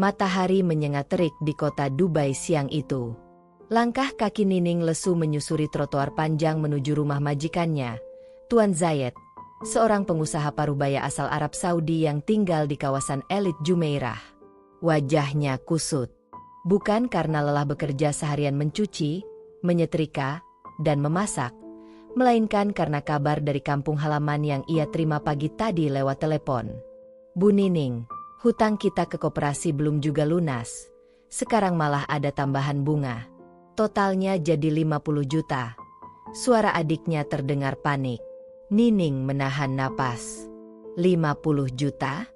Matahari menyengat terik di kota Dubai siang itu. Langkah kaki Nining lesu menyusuri trotoar panjang menuju rumah majikannya, Tuan Zayed, seorang pengusaha parubaya asal Arab Saudi yang tinggal di kawasan elit Jumeirah. Wajahnya kusut. Bukan karena lelah bekerja seharian mencuci, menyetrika, dan memasak, melainkan karena kabar dari kampung halaman yang ia terima pagi tadi lewat telepon. Bu Nining, hutang kita ke koperasi belum juga lunas. Sekarang malah ada tambahan bunga. Totalnya jadi 50 juta. Suara adiknya terdengar panik. Nining menahan napas. 50 juta?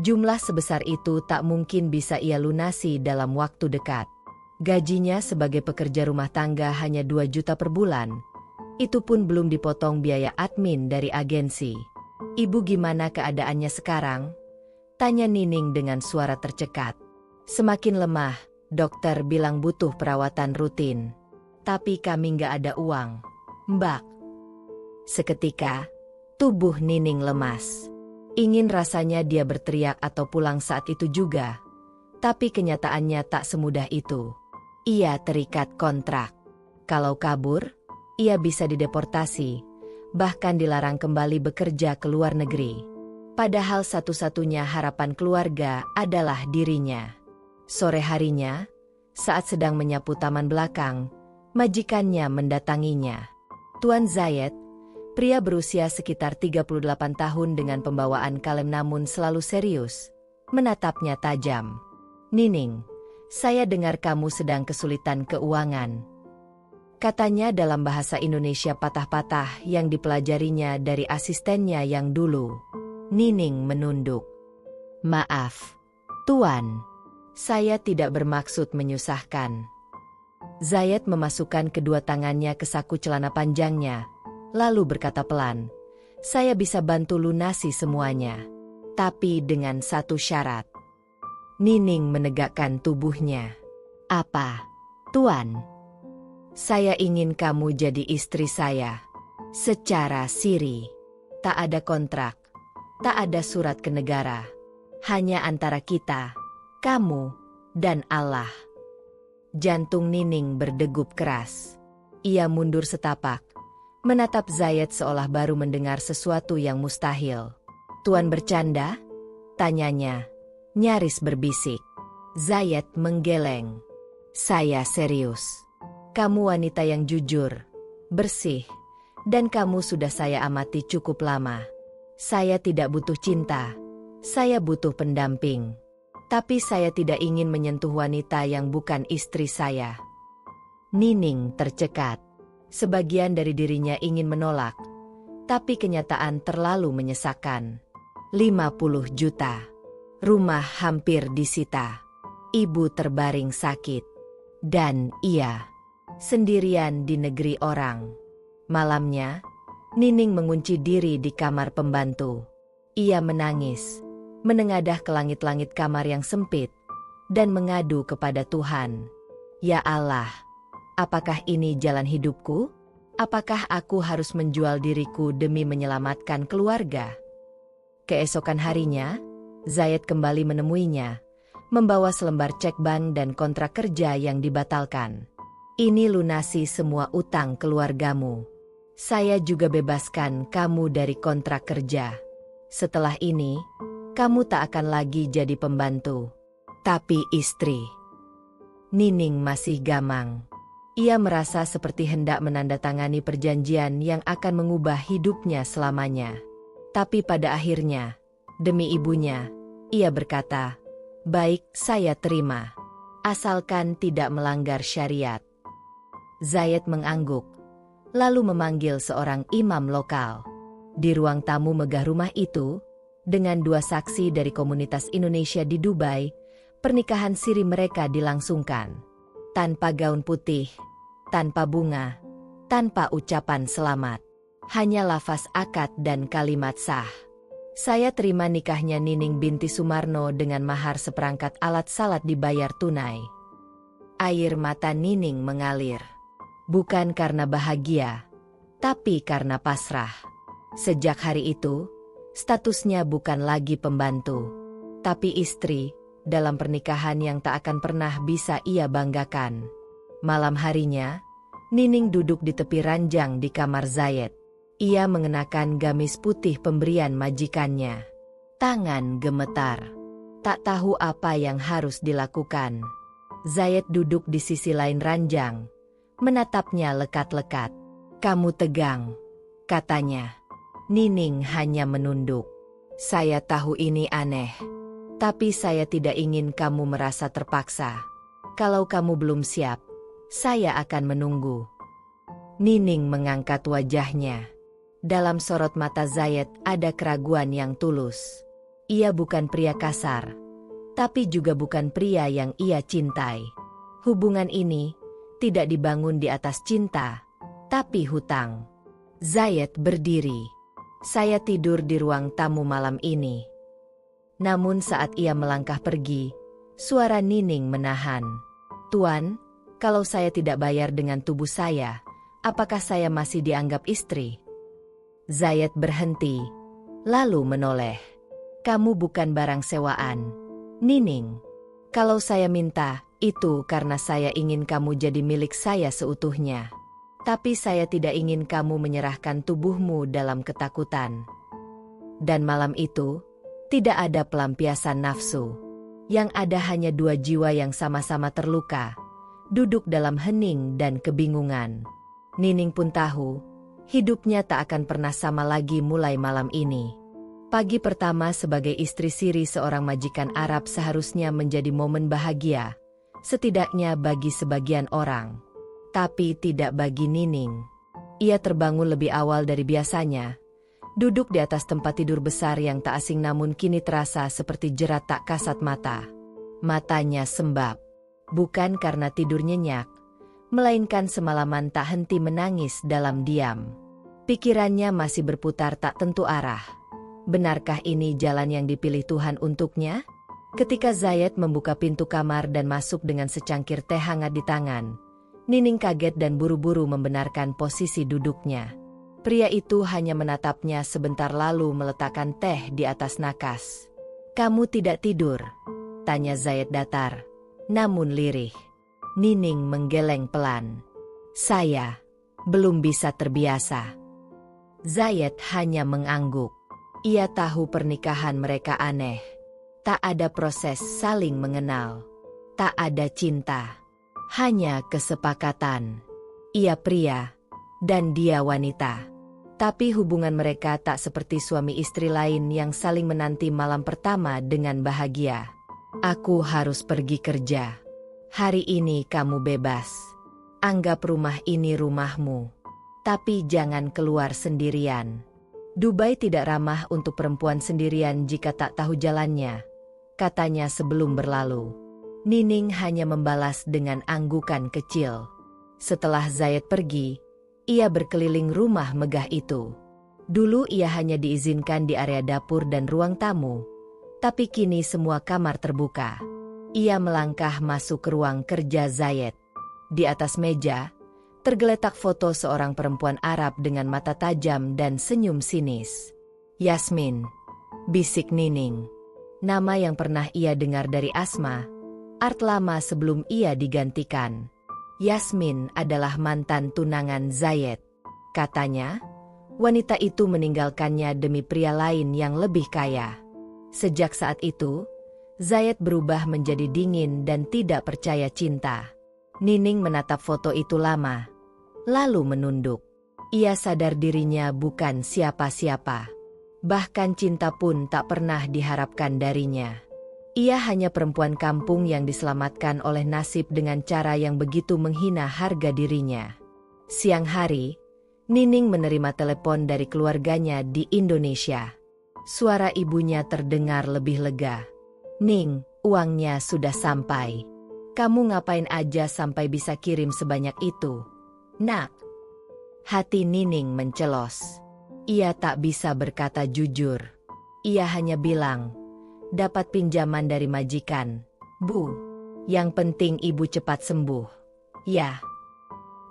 Jumlah sebesar itu tak mungkin bisa ia lunasi dalam waktu dekat. Gajinya sebagai pekerja rumah tangga hanya 2 juta per bulan. Itu pun belum dipotong biaya admin dari agensi. Ibu gimana keadaannya sekarang? Tanya Nining dengan suara tercekat. Semakin lemah, dokter bilang butuh perawatan rutin. Tapi kami nggak ada uang, Mbak. Seketika, tubuh Nining lemas. Ingin rasanya dia berteriak atau pulang saat itu juga. Tapi kenyataannya tak semudah itu. Ia terikat kontrak. Kalau kabur, ia bisa dideportasi, bahkan dilarang kembali bekerja ke luar negeri. Padahal satu-satunya harapan keluarga adalah dirinya. Sore harinya, saat sedang menyapu taman belakang, majikannya mendatanginya. Tuan Zayed, pria berusia sekitar 38 tahun dengan pembawaan kalem namun selalu serius, menatapnya tajam. Nining, saya dengar kamu sedang kesulitan keuangan. Katanya dalam bahasa Indonesia patah-patah yang dipelajarinya dari asistennya yang dulu. Nining menunduk. Maaf, Tuan. Saya tidak bermaksud menyusahkan. Zayed memasukkan kedua tangannya ke saku celana panjangnya, lalu berkata pelan, saya bisa bantu lunasi semuanya. Tapi dengan satu syarat. Nining menegakkan tubuhnya. Apa, Tuan? Saya ingin kamu jadi istri saya. Secara siri. Tak ada kontrak. Tak ada surat ke negara. Hanya antara kita, kamu, dan Allah. Jantung Nining berdegup keras. Ia mundur setapak. Menatap Zayed seolah baru mendengar sesuatu yang mustahil. Tuan bercanda? Tanyanya. Nyaris berbisik. Zayed menggeleng. Saya serius. Kamu wanita yang jujur, bersih, dan kamu sudah saya amati cukup lama. Saya tidak butuh cinta, saya butuh pendamping. Tapi saya tidak ingin menyentuh wanita yang bukan istri saya. Nining tercekat. Sebagian dari dirinya ingin menolak, tapi kenyataan terlalu menyesakkan. 50 juta. Rumah hampir disita. Ibu terbaring sakit. Dan ia sendirian di negeri orang. Malamnya, Nining mengunci diri di kamar pembantu. Ia menangis, menengadah ke langit-langit kamar yang sempit, dan mengadu kepada Tuhan. Ya Allah, apakah ini jalan hidupku? Apakah aku harus menjual diriku demi menyelamatkan keluarga? Keesokan harinya, Zayed kembali menemuinya, membawa selembar cek bank dan kontrak kerja yang dibatalkan. Ini lunasi semua utang keluargamu. Saya juga bebaskan kamu dari kontrak kerja. Setelah ini, kamu tak akan lagi jadi pembantu, tapi istri. Nining masih gamang. Ia merasa seperti hendak menandatangani perjanjian yang akan mengubah hidupnya selamanya. Tapi pada akhirnya, demi ibunya, ia berkata, baik, saya terima. Asalkan tidak melanggar syariat. Zayed mengangguk, lalu memanggil seorang imam lokal. Di ruang tamu megah rumah itu, dengan dua saksi dari komunitas Indonesia di Dubai, pernikahan siri mereka dilangsungkan. Tanpa gaun putih, tanpa bunga, tanpa ucapan selamat. Hanya lafaz akad dan kalimat sah. Saya terima nikahnya Nining binti Sumarno dengan mahar seperangkat alat salat dibayar tunai. Air mata Nining mengalir. Bukan karena bahagia, tapi karena pasrah. Sejak hari itu, statusnya bukan lagi pembantu, tapi istri, dalam pernikahan yang tak akan pernah bisa ia banggakan. Malam harinya, Nining duduk di tepi ranjang di kamar Zayed. Ia mengenakan gamis putih pemberian majikannya. Tangan gemetar. Tak tahu apa yang harus dilakukan. Zayed duduk di sisi lain ranjang, menatapnya lekat-lekat. "Kamu tegang," katanya. Nining hanya menunduk. "Saya tahu ini aneh. Tapi saya tidak ingin kamu merasa terpaksa. Kalau kamu belum siap, saya akan menunggu." Nining mengangkat wajahnya. Dalam sorot mata Zayed ada keraguan yang tulus. Ia bukan pria kasar, tapi juga bukan pria yang ia cintai. Hubungan ini tidak dibangun di atas cinta, tapi hutang. Zayed berdiri. "Saya tidur di ruang tamu malam ini." Namun saat ia melangkah pergi, suara Nining menahan. "Tuan, kalau saya tidak bayar dengan tubuh saya, apakah saya masih dianggap istri?" Zayed berhenti, lalu menoleh. "Kamu bukan barang sewaan, Nining. Kalau saya minta, itu karena saya ingin kamu jadi milik saya seutuhnya. Tapi saya tidak ingin kamu menyerahkan tubuhmu dalam ketakutan." Dan malam itu, tidak ada pelampiasan nafsu. Yang ada hanya dua jiwa yang sama-sama terluka, duduk dalam hening dan kebingungan. Nining pun tahu, hidupnya tak akan pernah sama lagi mulai malam ini. Pagi pertama sebagai istri siri seorang majikan Arab seharusnya menjadi momen bahagia, setidaknya bagi sebagian orang. Tapi tidak bagi Nining. Ia terbangun lebih awal dari biasanya, duduk di atas tempat tidur besar yang tak asing namun kini terasa seperti jerat tak kasat mata. Matanya sembab, bukan karena tidur nyenyak, melainkan semalaman tak henti menangis dalam diam. Pikirannya masih berputar tak tentu arah. Benarkah ini jalan yang dipilih Tuhan untuknya? Ketika Zayed membuka pintu kamar dan masuk dengan secangkir teh hangat di tangan, Nining kaget dan buru-buru membenarkan posisi duduknya. Pria itu hanya menatapnya sebentar lalu meletakkan teh di atas nakas. "Kamu tidak tidur?" tanya Zayed datar, namun lirih. Nining menggeleng pelan. "Saya belum bisa terbiasa." Zayed hanya mengangguk. Ia tahu pernikahan mereka aneh. Tak ada proses saling mengenal. Tak ada cinta. Hanya kesepakatan. Ia pria, dan dia wanita. Tapi hubungan mereka tak seperti suami istri lain yang saling menanti malam pertama dengan bahagia. "Aku harus pergi kerja. Hari ini kamu bebas. Anggap rumah ini rumahmu. Tapi jangan keluar sendirian. Dubai tidak ramah untuk perempuan sendirian jika tak tahu jalannya," katanya sebelum berlalu. Nining hanya membalas dengan anggukan kecil. Setelah Zayed pergi, ia berkeliling rumah megah itu. Dulu ia hanya diizinkan di area dapur dan ruang tamu, tapi kini semua kamar terbuka. Ia melangkah masuk ke ruang kerja Zayed. Di atas meja, tergeletak foto seorang perempuan Arab dengan mata tajam dan senyum sinis. "Yasmin," bisik Nining. Nama yang pernah ia dengar dari Asma, Art lama sebelum ia digantikan. Yasmin adalah mantan tunangan Zayed. Katanya, wanita itu meninggalkannya demi pria lain yang lebih kaya. Sejak saat itu, Zayed berubah menjadi dingin dan tidak percaya cinta. Nining menatap foto itu lama, lalu menunduk. Ia sadar dirinya bukan siapa-siapa. Bahkan cinta pun tak pernah diharapkan darinya. Ia hanya perempuan kampung yang diselamatkan oleh nasib dengan cara yang begitu menghina harga dirinya. Siang hari, Nining menerima telepon dari keluarganya di Indonesia. Suara ibunya terdengar lebih lega. "Ning, uangnya sudah sampai. Kamu ngapain aja sampai bisa kirim sebanyak itu, Nak?" Hati Nining mencelos. Ia tak bisa berkata jujur. Ia hanya bilang, "Dapat pinjaman dari majikan, Bu. Yang penting ibu cepat sembuh." "Ya."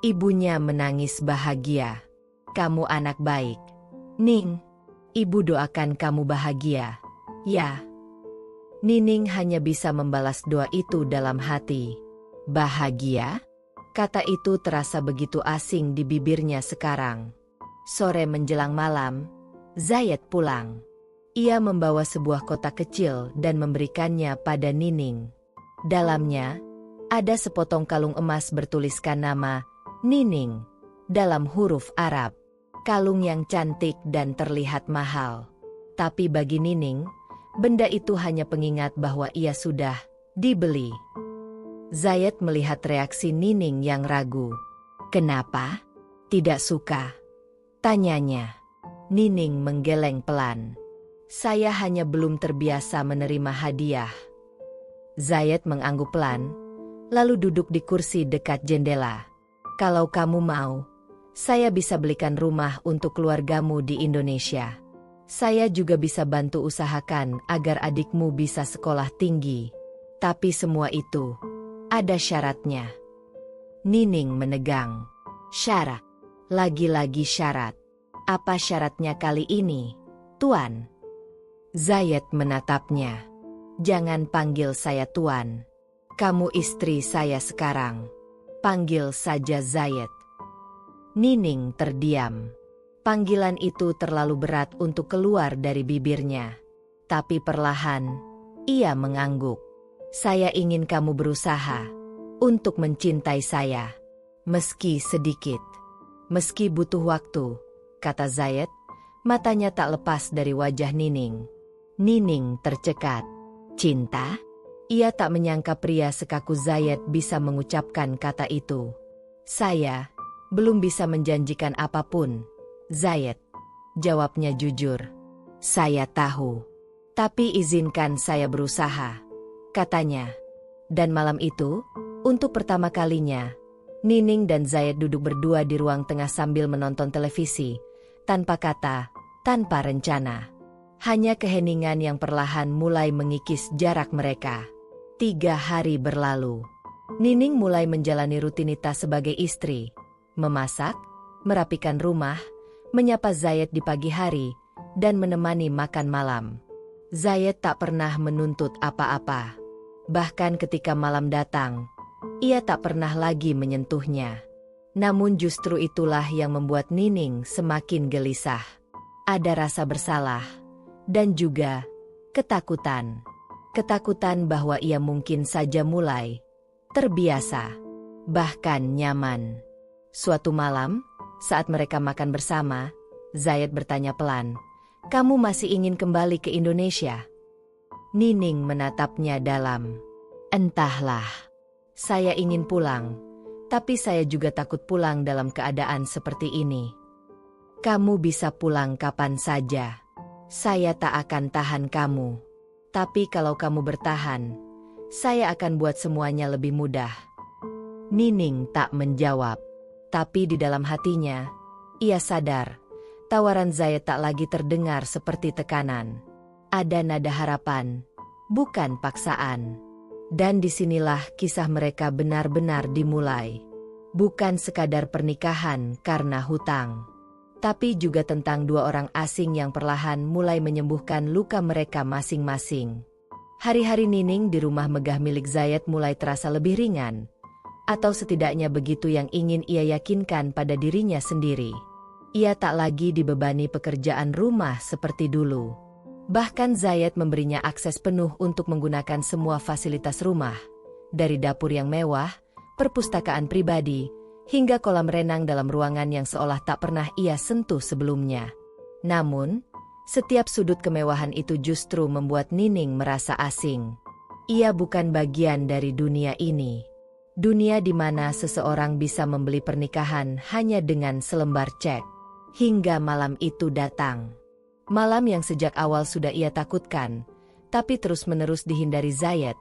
Ibunya menangis bahagia. "Kamu anak baik, Ning. Ibu doakan kamu bahagia. Ya." Nining hanya bisa membalas doa itu dalam hati. Bahagia? Kata itu terasa begitu asing di bibirnya sekarang. Sore menjelang malam, Zayed pulang. Ia membawa sebuah kotak kecil dan memberikannya pada Nining. Dalamnya, ada sepotong kalung emas bertuliskan nama Nining dalam huruf Arab. Kalung yang cantik dan terlihat mahal. Tapi bagi Nining, benda itu hanya pengingat bahwa ia sudah dibeli. Zayed melihat reaksi Nining yang ragu. Kenapa? Tidak suka? Tanyanya. Nining menggeleng pelan. Saya hanya belum terbiasa menerima hadiah. Zayed mengangguk pelan, lalu duduk di kursi dekat jendela. Kalau kamu mau, saya bisa belikan rumah untuk keluargamu di Indonesia. Saya juga bisa bantu usahakan agar adikmu bisa sekolah tinggi. Tapi semua itu ada syaratnya. Nining menegang. Syarat. Lagi-lagi syarat. Apa syaratnya kali ini, Tuan? Zayed menatapnya. Jangan panggil saya Tuan. Kamu istri saya sekarang. Panggil saja Zayed. Nining terdiam. Panggilan itu terlalu berat untuk keluar dari bibirnya. Tapi perlahan, ia mengangguk. Saya ingin kamu berusaha untuk mencintai saya. Meski sedikit. Meski butuh waktu, kata Zayed. Matanya tak lepas dari wajah Nining. Nining tercekat. Cinta? Ia tak menyangka pria sekaku Zayed bisa mengucapkan kata itu. Saya belum bisa menjanjikan apapun, Zayed. Jawabnya jujur. Saya tahu. Tapi izinkan saya berusaha, katanya. Dan malam itu, untuk pertama kalinya, Nining dan Zayed duduk berdua di ruang tengah sambil menonton televisi, tanpa kata, tanpa rencana. Hanya keheningan yang perlahan mulai mengikis jarak mereka. 3 hari berlalu. Nining mulai menjalani rutinitas sebagai istri. Memasak, merapikan rumah, menyapa Zayed di pagi hari, dan menemani makan malam. Zayed tak pernah menuntut apa-apa. Bahkan ketika malam datang, ia tak pernah lagi menyentuhnya. Namun justru itulah yang membuat Nining semakin gelisah. Ada rasa bersalah, dan juga ketakutan. Ketakutan bahwa ia mungkin saja mulai terbiasa, bahkan nyaman. Suatu malam, saat mereka makan bersama, Zayed bertanya pelan, "Kamu masih ingin kembali ke Indonesia?" Nining menatapnya dalam. "Entahlah. Saya ingin pulang, tapi saya juga takut pulang dalam keadaan seperti ini." "Kamu bisa pulang kapan saja. Saya tak akan tahan kamu. Tapi kalau kamu bertahan, saya akan buat semuanya lebih mudah." Nining tak menjawab. Tapi di dalam hatinya, ia sadar, tawaran Zayed tak lagi terdengar seperti tekanan. Ada nada harapan, bukan paksaan. Dan disinilah kisah mereka benar-benar dimulai. Bukan sekadar pernikahan karena hutang, tapi juga tentang 2 orang asing yang perlahan mulai menyembuhkan luka mereka masing-masing. Hari-hari Nining di rumah megah milik Zayed mulai terasa lebih ringan. Atau setidaknya begitu yang ingin ia yakinkan pada dirinya sendiri. Ia tak lagi dibebani pekerjaan rumah seperti dulu. Bahkan Zayed memberinya akses penuh untuk menggunakan semua fasilitas rumah. Dari dapur yang mewah, perpustakaan pribadi, hingga kolam renang dalam ruangan yang seolah tak pernah ia sentuh sebelumnya. Namun, setiap sudut kemewahan itu justru membuat Nining merasa asing. Ia bukan bagian dari dunia ini. Dunia di mana seseorang bisa membeli pernikahan hanya dengan selembar cek. Hingga malam itu datang. Malam yang sejak awal sudah ia takutkan, tapi terus-menerus dihindari Zayed.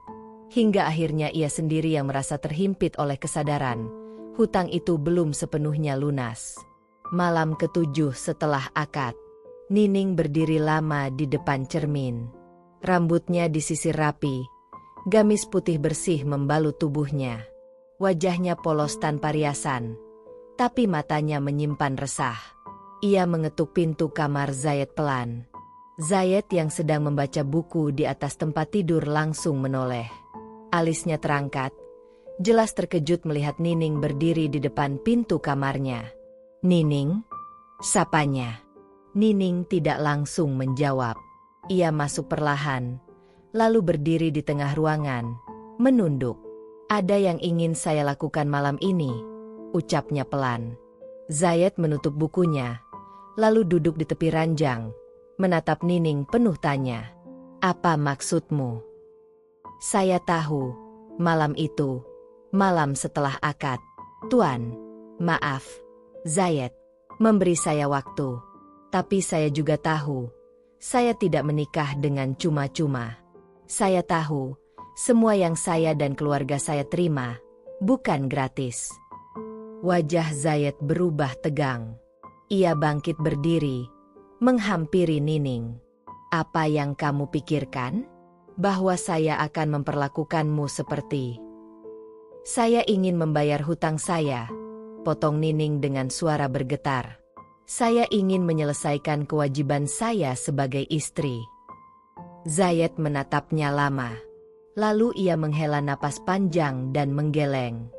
Hingga akhirnya ia sendiri yang merasa terhimpit oleh kesadaran, hutang itu belum sepenuhnya lunas. Malam ke-7 setelah akad, Nining berdiri lama di depan cermin. Rambutnya disisir rapi, gamis putih bersih membalut tubuhnya. Wajahnya polos tanpa riasan, tapi matanya menyimpan resah. Ia mengetuk pintu kamar Zayed pelan. Zayed yang sedang membaca buku di atas tempat tidur langsung menoleh. Alisnya terangkat, jelas terkejut melihat Nining berdiri di depan pintu kamarnya. "Nining?" sapanya. Nining tidak langsung menjawab. Ia masuk perlahan, lalu berdiri di tengah ruangan, menunduk. "Ada yang ingin saya lakukan malam ini," ucapnya pelan. Zayed menutup bukunya, lalu duduk di tepi ranjang, menatap Nining penuh tanya. "Apa maksudmu?" "Saya tahu, malam itu, malam setelah akad. Tuan, maaf, Zayed, memberi saya waktu. Tapi saya juga tahu, saya tidak menikah dengan cuma-cuma. Saya tahu, semua yang saya dan keluarga saya terima, bukan gratis." Wajah Zayed berubah tegang. Ia bangkit berdiri, menghampiri Nining. "Apa yang kamu pikirkan? Bahwa saya akan memperlakukanmu seperti..." "Saya ingin membayar hutang saya," potong Nining dengan suara bergetar. "Saya ingin menyelesaikan kewajiban saya sebagai istri." Zayed menatapnya lama. Lalu ia menghela napas panjang dan menggeleng.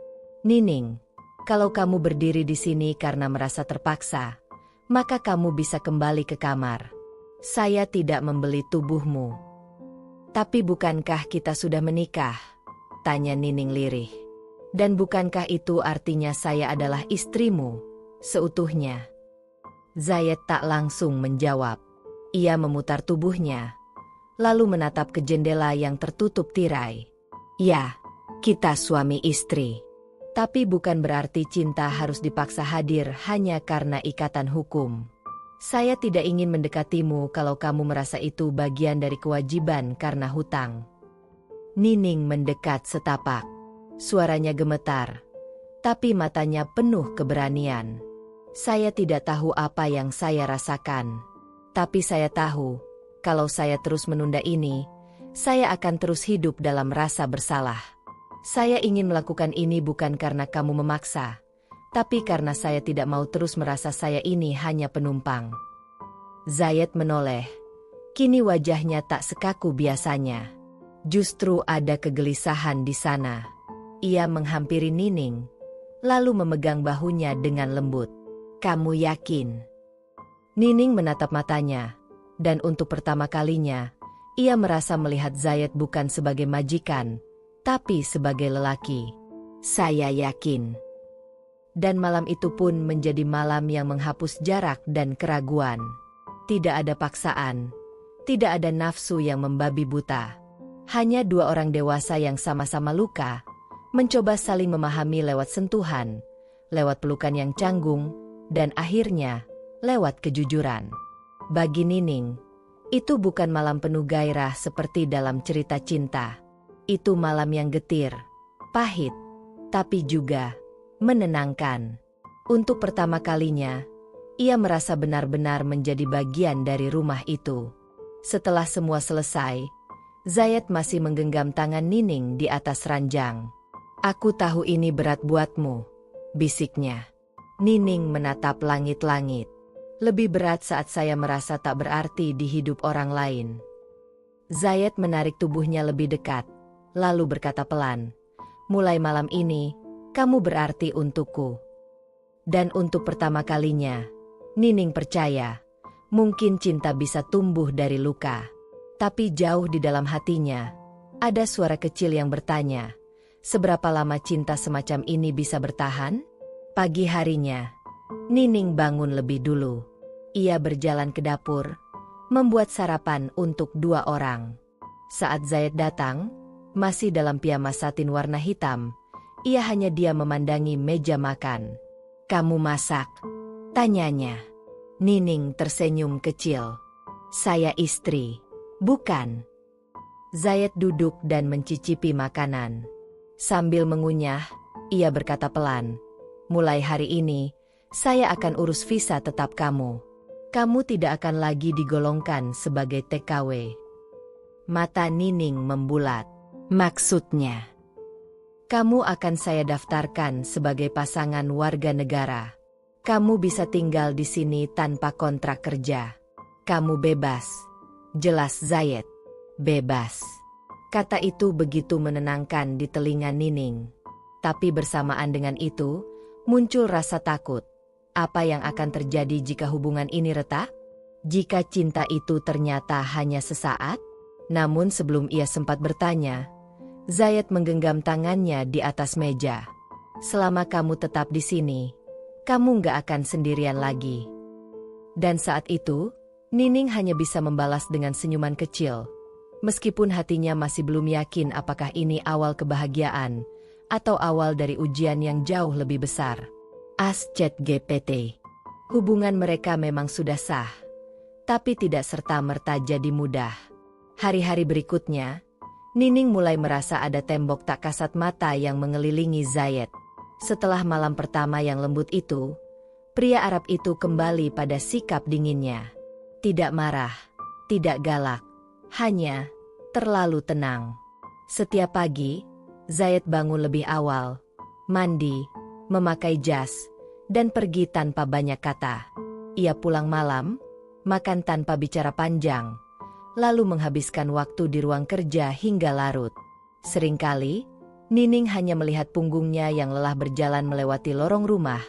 "Nining, kalau kamu berdiri di sini karena merasa terpaksa, maka kamu bisa kembali ke kamar. Saya tidak membeli tubuhmu." "Tapi bukankah kita sudah menikah?" tanya Nining lirih. "Dan bukankah itu artinya saya adalah istrimu seutuhnya?" Zayed tak langsung menjawab. Ia memutar tubuhnya, lalu menatap ke jendela yang tertutup tirai. "Ya, kita suami istri. Tapi bukan berarti cinta harus dipaksa hadir hanya karena ikatan hukum. Saya tidak ingin mendekatimu kalau kamu merasa itu bagian dari kewajiban karena hutang." Nining mendekat setapak. Suaranya gemetar, tapi matanya penuh keberanian. "Saya tidak tahu apa yang saya rasakan. Tapi saya tahu, kalau saya terus menunda ini, saya akan terus hidup dalam rasa bersalah. Saya ingin melakukan ini bukan karena kamu memaksa, tapi karena saya tidak mau terus merasa saya ini hanya penumpang." Zayed menoleh. Kini wajahnya tak sekaku biasanya. Justru ada kegelisahan di sana. Ia menghampiri Nining, lalu memegang bahunya dengan lembut. "Kamu yakin?" Nining menatap matanya, dan untuk pertama kalinya, ia merasa melihat Zayed bukan sebagai majikan, tapi sebagai lelaki. "Saya yakin." Dan malam itu pun menjadi malam yang menghapus jarak dan keraguan. Tidak ada paksaan, tidak ada nafsu yang membabi buta. Hanya dua orang dewasa yang sama-sama luka, mencoba saling memahami lewat sentuhan, lewat pelukan yang canggung, dan akhirnya, lewat kejujuran. Bagi Nining, itu bukan malam penuh gairah seperti dalam cerita cinta. Itu malam yang getir, pahit, tapi juga menenangkan. Untuk pertama kalinya, ia merasa benar-benar menjadi bagian dari rumah itu. Setelah semua selesai, Zayed masih menggenggam tangan Nining di atas ranjang. "Aku tahu ini berat buatmu," bisiknya. Nining menatap langit-langit. "Lebih berat saat saya merasa tak berarti di hidup orang lain." Zayed menarik tubuhnya lebih dekat, lalu berkata pelan, "Mulai malam ini, kamu berarti untukku." Dan untuk pertama kalinya, Nining percaya, mungkin cinta bisa tumbuh dari luka. Tapi jauh di dalam hatinya, ada suara kecil yang bertanya, seberapa lama cinta semacam ini bisa bertahan? Pagi harinya, Nining bangun lebih dulu. Ia berjalan ke dapur, membuat sarapan untuk dua orang. Saat Zayed datang, masih dalam piyama satin warna hitam, ia hanya diam memandangi meja makan. "Kamu masak?" tanyanya. Nining tersenyum kecil. "Saya istri, bukan?" Zayed duduk dan mencicipi makanan. Sambil mengunyah, ia berkata pelan, "Mulai hari ini, saya akan urus visa tetap kamu. Kamu tidak akan lagi digolongkan sebagai TKW." Mata Nining membulat. "Maksudnya?" "Kamu akan saya daftarkan sebagai pasangan warga negara. Kamu bisa tinggal di sini tanpa kontrak kerja. Kamu bebas, Jelas Zayed. Bebas. Kata itu begitu menenangkan di telinga Nining. Tapi bersamaan dengan itu, muncul rasa takut. Apa yang akan terjadi jika hubungan ini retak? Jika cinta itu ternyata hanya sesaat? Namun sebelum ia sempat bertanya, Zayed menggenggam tangannya di atas meja. Selama kamu tetap di sini, kamu gak akan sendirian lagi. Dan saat itu, Nining hanya bisa membalas dengan senyuman kecil. Meskipun hatinya masih belum yakin apakah ini awal kebahagiaan atau awal dari ujian yang jauh lebih besar. ChatGPT. Hubungan mereka memang sudah sah, tapi tidak serta-merta jadi mudah. Hari-hari berikutnya, Nining mulai merasa ada tembok tak kasat mata yang mengelilingi Zayed. Setelah malam pertama yang lembut itu, pria Arab itu kembali pada sikap dinginnya. Tidak marah, tidak galak, hanya terlalu tenang. Setiap pagi, Zayed bangun lebih awal, mandi, memakai jas, dan pergi tanpa banyak kata. Ia pulang malam, makan tanpa bicara panjang, lalu menghabiskan waktu di ruang kerja hingga larut. Seringkali, Nining hanya melihat punggungnya yang lelah berjalan melewati lorong rumah,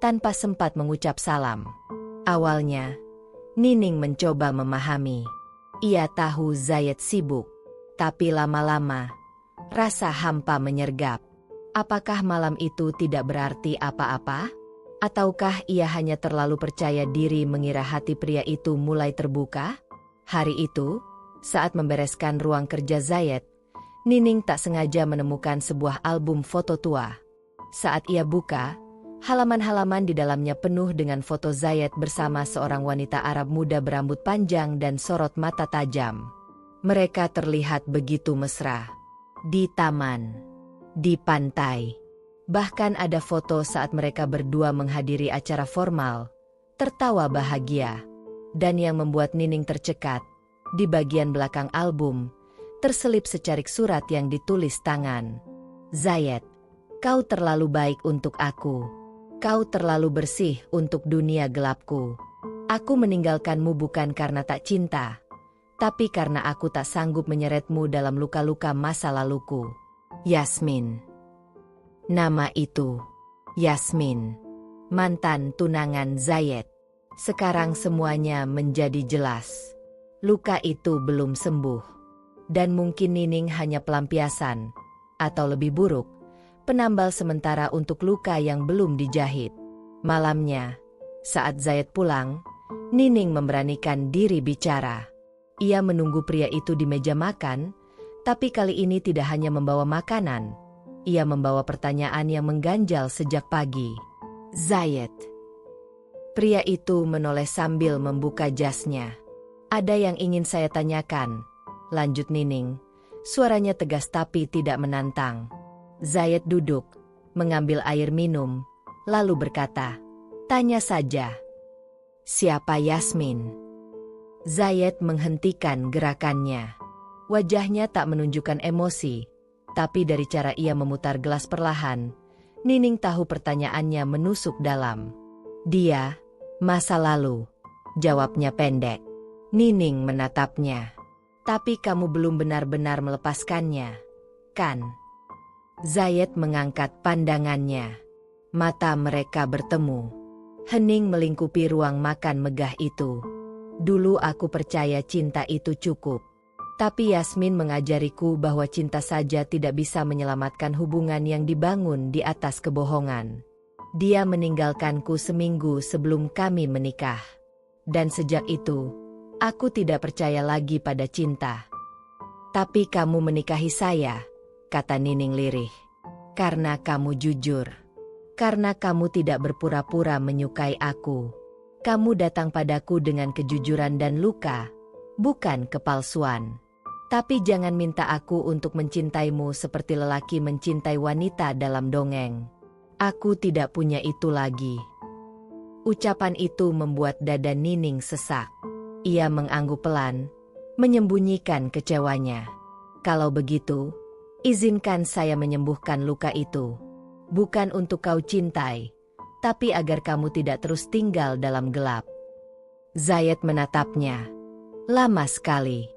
tanpa sempat mengucap salam. Awalnya, Nining mencoba memahami. Ia tahu Zayed sibuk, tapi lama-lama, rasa hampa menyergap. Apakah malam itu tidak berarti apa-apa? Ataukah ia hanya terlalu percaya diri mengira hati pria itu mulai terbuka? Hari itu, saat membereskan ruang kerja Zayed, Nining tak sengaja menemukan sebuah album foto tua. Saat ia buka, halaman-halaman di dalamnya penuh dengan foto Zayed bersama seorang wanita Arab muda berambut panjang dan sorot mata tajam. Mereka terlihat begitu mesra. Di taman, di pantai, bahkan ada foto saat mereka berdua menghadiri acara formal, tertawa bahagia. Dan yang membuat Nining tercekat, di bagian belakang album, terselip secarik surat yang ditulis tangan. Zayed, kau terlalu baik untuk aku. Kau terlalu bersih untuk dunia gelapku. Aku meninggalkanmu bukan karena tak cinta, tapi karena aku tak sanggup menyeretmu dalam luka-luka masa laluku. Yasmin. Nama itu, Yasmin, mantan tunangan Zayed. Sekarang semuanya menjadi jelas. Luka itu belum sembuh. Dan mungkin Nining hanya pelampiasan, atau lebih buruk, penambal sementara untuk luka yang belum dijahit. Malamnya, saat Zayed pulang, Nining memberanikan diri bicara. Ia menunggu pria itu di meja makan, tapi kali ini tidak hanya membawa makanan. Ia membawa pertanyaan yang mengganjal sejak pagi. Zayed. Pria itu menoleh sambil membuka jasnya. Ada yang ingin saya tanyakan, lanjut Nining. Suaranya tegas tapi tidak menantang. Zayed duduk, mengambil air minum, lalu berkata, "Tanya saja." "Siapa Yasmin?" Zayed menghentikan gerakannya. Wajahnya tak menunjukkan emosi, tapi dari cara ia memutar gelas perlahan, Nining tahu pertanyaannya menusuk dalam. "Dia, masa lalu," jawabnya pendek. Nining menatapnya. "Tapi kamu belum benar-benar melepaskannya, kan?" Zayed mengangkat pandangannya. Mata mereka bertemu. Hening melingkupi ruang makan megah itu. "Dulu aku percaya cinta itu cukup. Tapi Yasmin mengajariku bahwa cinta saja tidak bisa menyelamatkan hubungan yang dibangun di atas kebohongan. Dia meninggalkanku seminggu sebelum kami menikah. Dan sejak itu, aku tidak percaya lagi pada cinta." "Tapi kamu menikahi saya," kata Nining lirih. "Karena kamu jujur. Karena kamu tidak berpura-pura menyukai aku. Kamu datang padaku dengan kejujuran dan luka, bukan kepalsuan. Tapi jangan minta aku untuk mencintaimu seperti lelaki mencintai wanita dalam dongeng. Aku tidak punya itu lagi." Ucapan itu membuat dada Nining sesak. Ia mengangguk pelan, menyembunyikan kecewanya. "Kalau begitu, izinkan saya menyembuhkan luka itu. Bukan untuk kau cintai, tapi agar kamu tidak terus tinggal dalam gelap." Zayed menatapnya. Lama sekali.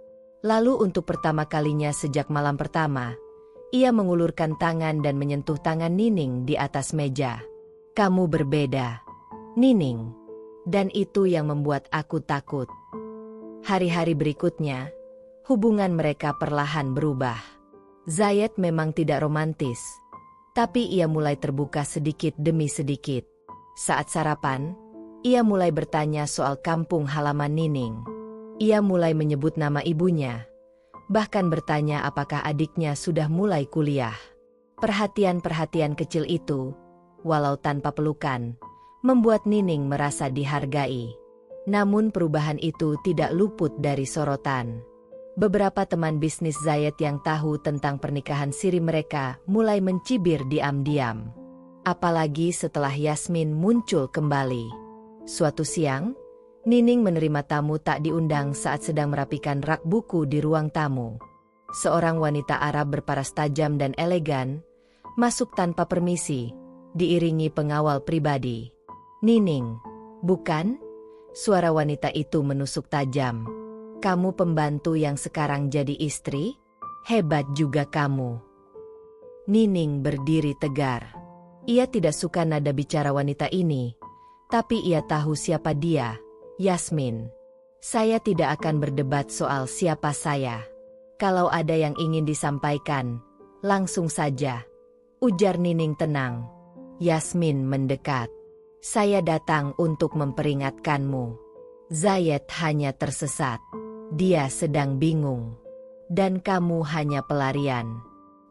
Lalu untuk pertama kalinya sejak malam pertama, ia mengulurkan tangan dan menyentuh tangan Nining di atas meja. Kamu berbeda, Nining. Dan itu yang membuat aku takut. Hari-hari berikutnya, hubungan mereka perlahan berubah. Zayed memang tidak romantis, tapi ia mulai terbuka sedikit demi sedikit. Saat sarapan, ia mulai bertanya soal kampung halaman Nining. Ia mulai menyebut nama ibunya, bahkan bertanya apakah adiknya sudah mulai kuliah. Perhatian-perhatian kecil itu, walau tanpa pelukan, membuat Nining merasa dihargai. Namun perubahan itu tidak luput dari sorotan. Beberapa teman bisnis Zayed yang tahu tentang pernikahan siri mereka mulai mencibir diam-diam. Apalagi setelah Yasmin muncul kembali. Suatu siang, Nining menerima tamu tak diundang saat sedang merapikan rak buku di ruang tamu. Seorang wanita Arab berparas tajam dan elegan, masuk tanpa permisi, diiringi pengawal pribadi. Nining, bukan? Suara wanita itu menusuk tajam. Kamu pembantu yang sekarang jadi istri? Hebat juga kamu. Nining berdiri tegar. Ia tidak suka nada bicara wanita ini, tapi ia tahu siapa dia, Yasmin. Saya tidak akan berdebat soal siapa saya. Kalau ada yang ingin disampaikan, langsung saja, ujar Nining tenang. Yasmin mendekat. Saya datang untuk memperingatkanmu. Zayed hanya tersesat. Dia sedang bingung. Dan kamu hanya pelarian.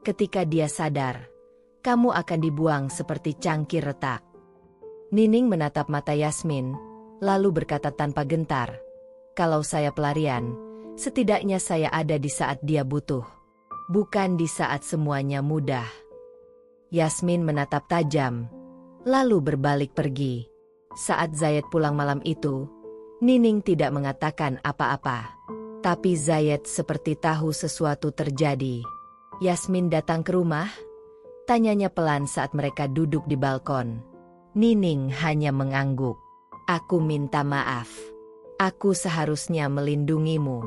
Ketika dia sadar, kamu akan dibuang seperti cangkir retak. Nining menatap mata Yasmin, lalu berkata tanpa gentar, kalau saya pelarian, setidaknya saya ada di saat dia butuh. Bukan di saat semuanya mudah. Yasmin menatap tajam, lalu berbalik pergi. Saat Zayed pulang malam itu, Nining tidak mengatakan apa-apa. Tapi Zayed seperti tahu sesuatu terjadi. Yasmin datang ke rumah, tanyanya pelan saat mereka duduk di balkon. Nining hanya mengangguk. Aku minta maaf. Aku seharusnya melindungimu.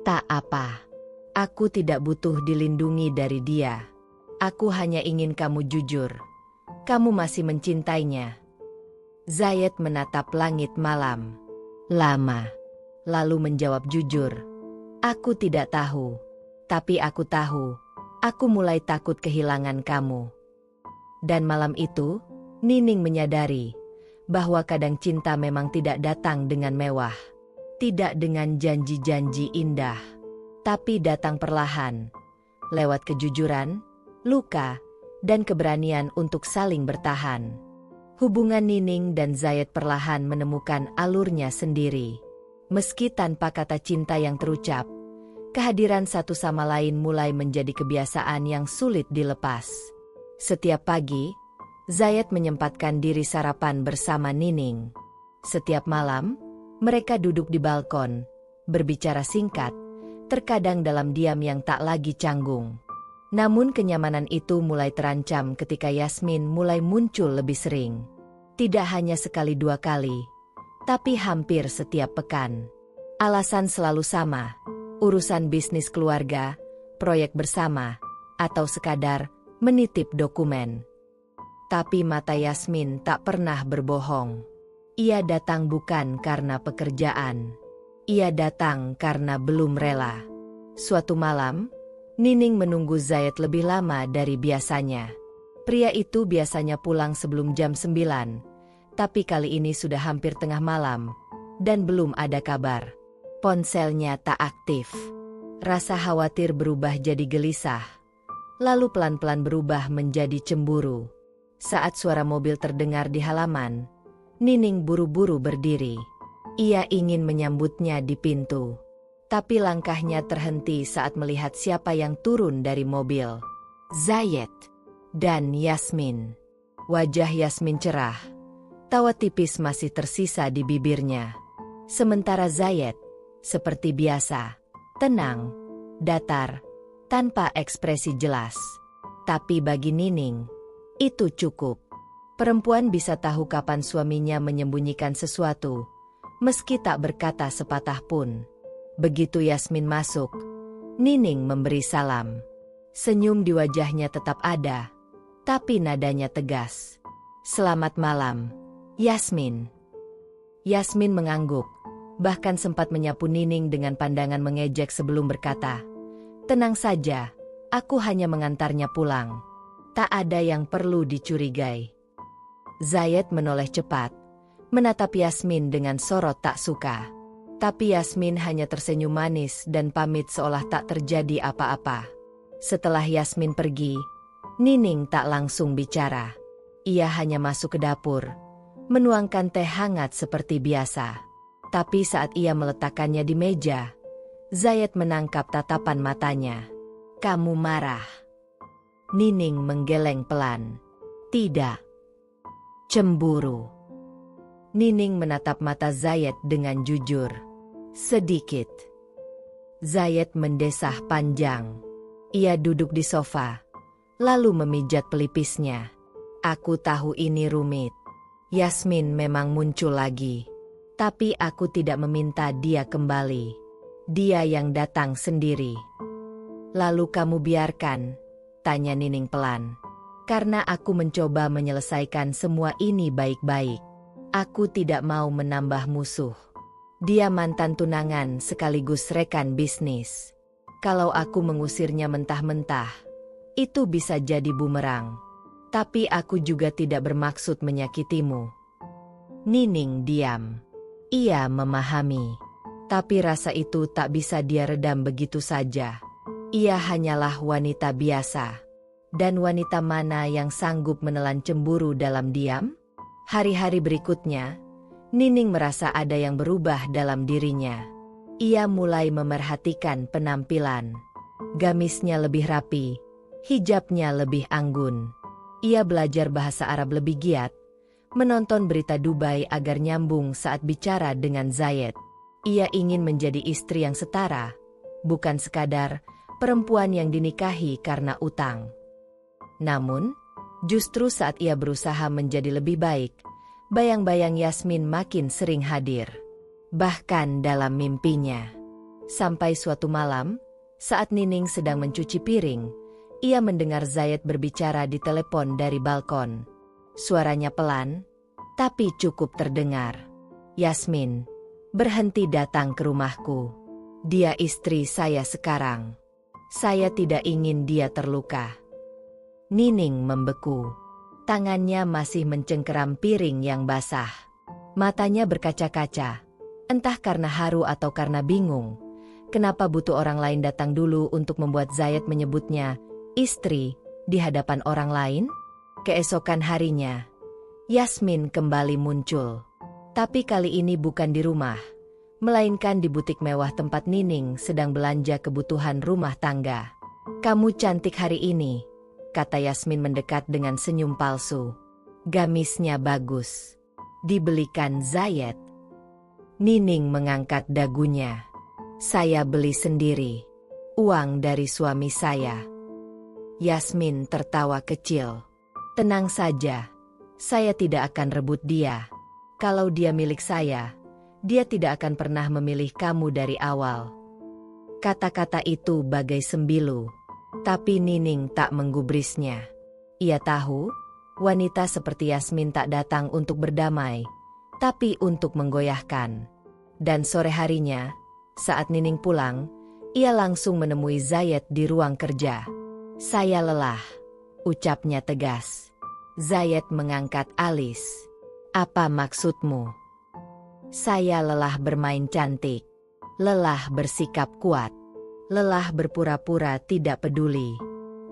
Tak apa. Aku tidak butuh dilindungi dari dia. Aku hanya ingin kamu jujur. Kamu masih mencintainya. Zayed menatap langit malam. Lama. Lalu menjawab jujur. Aku tidak tahu. Tapi aku tahu. Aku mulai takut kehilangan kamu. Dan malam itu, Nining menyadari bahwa kadang cinta memang tidak datang dengan mewah. Tidak dengan janji-janji indah. Tapi datang perlahan. Lewat kejujuran, luka, dan keberanian untuk saling bertahan. Hubungan Nining dan Zayed perlahan menemukan alurnya sendiri. Meski tanpa kata cinta yang terucap, kehadiran satu sama lain mulai menjadi kebiasaan yang sulit dilepas. Setiap pagi, Zayed menyempatkan diri sarapan bersama Nining. Setiap malam, mereka duduk di balkon, berbicara singkat, terkadang dalam diam yang tak lagi canggung. Namun kenyamanan itu mulai terancam ketika Yasmin mulai muncul lebih sering. Tidak hanya sekali dua kali, tapi hampir setiap pekan. Alasan selalu sama, urusan bisnis keluarga, proyek bersama, atau sekadar menitip dokumen. Tapi mata Yasmin tak pernah berbohong. Ia datang bukan karena pekerjaan. Ia datang karena belum rela. Suatu malam, Nining menunggu Zayed lebih lama dari biasanya. Pria itu biasanya pulang sebelum jam 9, tapi kali ini sudah hampir tengah malam, dan belum ada kabar. Ponselnya tak aktif. Rasa khawatir berubah jadi gelisah, lalu pelan-pelan berubah menjadi cemburu. Saat suara mobil terdengar di halaman, Nining buru-buru berdiri. Ia ingin menyambutnya di pintu. Tapi langkahnya terhenti saat melihat siapa yang turun dari mobil. Zayed dan Yasmin. Wajah Yasmin cerah. Tawa tipis masih tersisa di bibirnya. Sementara Zayed, seperti biasa, tenang, datar, tanpa ekspresi jelas. Tapi bagi Nining, itu cukup. Perempuan bisa tahu kapan suaminya menyembunyikan sesuatu, meski tak berkata sepatah pun. Begitu Yasmin masuk, Nining memberi salam. Senyum di wajahnya tetap ada, tapi nadanya tegas. "Selamat malam, Yasmin." Yasmin mengangguk, bahkan sempat menyapu Nining dengan pandangan mengejek sebelum berkata, "Tenang saja, aku hanya mengantarnya pulang. Tak ada yang perlu dicurigai." Zayed menoleh cepat, menatap Yasmin dengan sorot tak suka. Tapi Yasmin hanya tersenyum manis dan pamit seolah tak terjadi apa-apa. Setelah Yasmin pergi, Nining tak langsung bicara. Ia hanya masuk ke dapur, menuangkan teh hangat seperti biasa. Tapi saat ia meletakkannya di meja, Zayed menangkap tatapan matanya. "Kamu marah?" Nining menggeleng pelan. "Tidak." "Cemburu?" Nining menatap mata Zayed dengan jujur. "Sedikit." Zayed mendesah panjang. Ia duduk di sofa, lalu memijat pelipisnya. "Aku tahu ini rumit. Yasmin memang muncul lagi. Tapi aku tidak meminta dia kembali. Dia yang datang sendiri." "Lalu kamu biarkan?" tanya Nining pelan. "Karena aku mencoba menyelesaikan semua ini baik-baik. Aku tidak mau menambah musuh. Dia mantan tunangan sekaligus rekan bisnis. Kalau aku mengusirnya mentah-mentah, itu bisa jadi bumerang. Tapi aku juga tidak bermaksud menyakitimu." Nining diam. Ia memahami. Tapi rasa itu tak bisa dia redam begitu saja. Ia hanyalah wanita biasa. Dan wanita mana yang sanggup menelan cemburu dalam diam? Hari-hari berikutnya, Nining merasa ada yang berubah dalam dirinya. Ia mulai memerhatikan penampilan. Gamisnya lebih rapi, hijabnya lebih anggun. Ia belajar bahasa Arab lebih giat, menonton berita Dubai agar nyambung saat bicara dengan Zayed. Ia ingin menjadi istri yang setara, bukan sekadar perempuan yang dinikahi karena utang. Namun, justru saat ia berusaha menjadi lebih baik, bayang-bayang Yasmin makin sering hadir. Bahkan dalam mimpinya. Sampai suatu malam, saat Nining sedang mencuci piring, ia mendengar Zayed berbicara di telepon dari balkon. Suaranya pelan, tapi cukup terdengar. "Yasmin, berhenti datang ke rumahku. Dia istri saya sekarang. Saya tidak ingin dia terluka." Nining membeku. Tangannya masih mencengkeram piring yang basah. Matanya berkaca-kaca. Entah karena haru atau karena bingung. Kenapa butuh orang lain datang dulu untuk membuat Zayed menyebutnya istri di hadapan orang lain? Keesokan harinya, Yasmin kembali muncul. Tapi kali ini bukan di rumah, melainkan di butik mewah tempat Nining sedang belanja kebutuhan rumah tangga. "Kamu cantik hari ini," kata Yasmin mendekat dengan senyum palsu. "Gamisnya bagus. Dibelikan Zayed?" Nining mengangkat dagunya. "Saya beli sendiri. Uang dari suami saya." Yasmin tertawa kecil. "Tenang saja. Saya tidak akan rebut dia. Kalau dia milik saya, dia tidak akan pernah memilih kamu dari awal." Kata-kata itu bagai sembilu. Tapi Nining tak menggubrisnya. Ia tahu, wanita seperti Yasmin tak datang untuk berdamai, tapi untuk menggoyahkan. Dan sore harinya, saat Nining pulang, ia langsung menemui Zayed di ruang kerja. "Saya lelah," ucapnya tegas. Zayed mengangkat alis. "Apa maksudmu?" "Saya lelah bermain cantik. Lelah bersikap kuat. Lelah berpura-pura tidak peduli.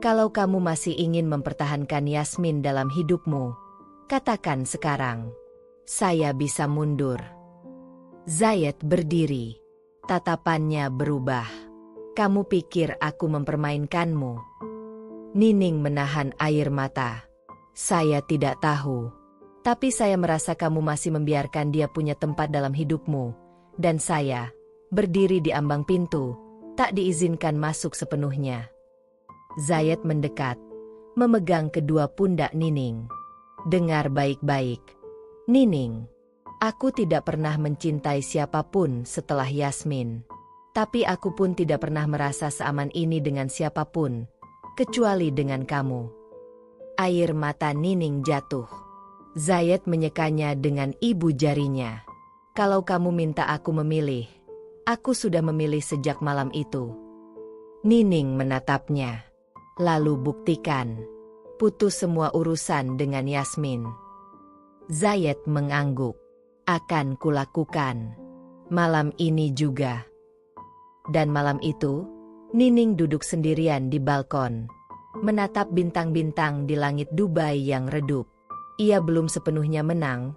Kalau kamu masih ingin mempertahankan Yasmin dalam hidupmu, katakan sekarang. Saya bisa mundur." Zayed berdiri. Tatapannya berubah. "Kamu pikir aku mempermainkanmu?" Nining menahan air mata. "Saya tidak tahu. Tapi saya merasa kamu masih membiarkan dia punya tempat dalam hidupmu. Dan saya, berdiri di ambang pintu, tak diizinkan masuk sepenuhnya." Zayed mendekat, memegang kedua pundak Nining. "Dengar baik-baik, Nining. Aku tidak pernah mencintai siapapun setelah Yasmin. Tapi aku pun tidak pernah merasa seaman ini dengan siapapun, kecuali dengan kamu. Air mata Nining jatuh. Zayed menyekanya dengan ibu jarinya. Kalau kamu minta aku memilih, aku sudah memilih sejak malam itu. Nining menatapnya. Lalu buktikan. Putus semua urusan dengan Yasmin. Zayed mengangguk. Akan kulakukan. Malam ini juga. Dan malam itu, Nining duduk sendirian di balkon, menatap bintang-bintang di langit Dubai yang redup. Ia belum sepenuhnya menang,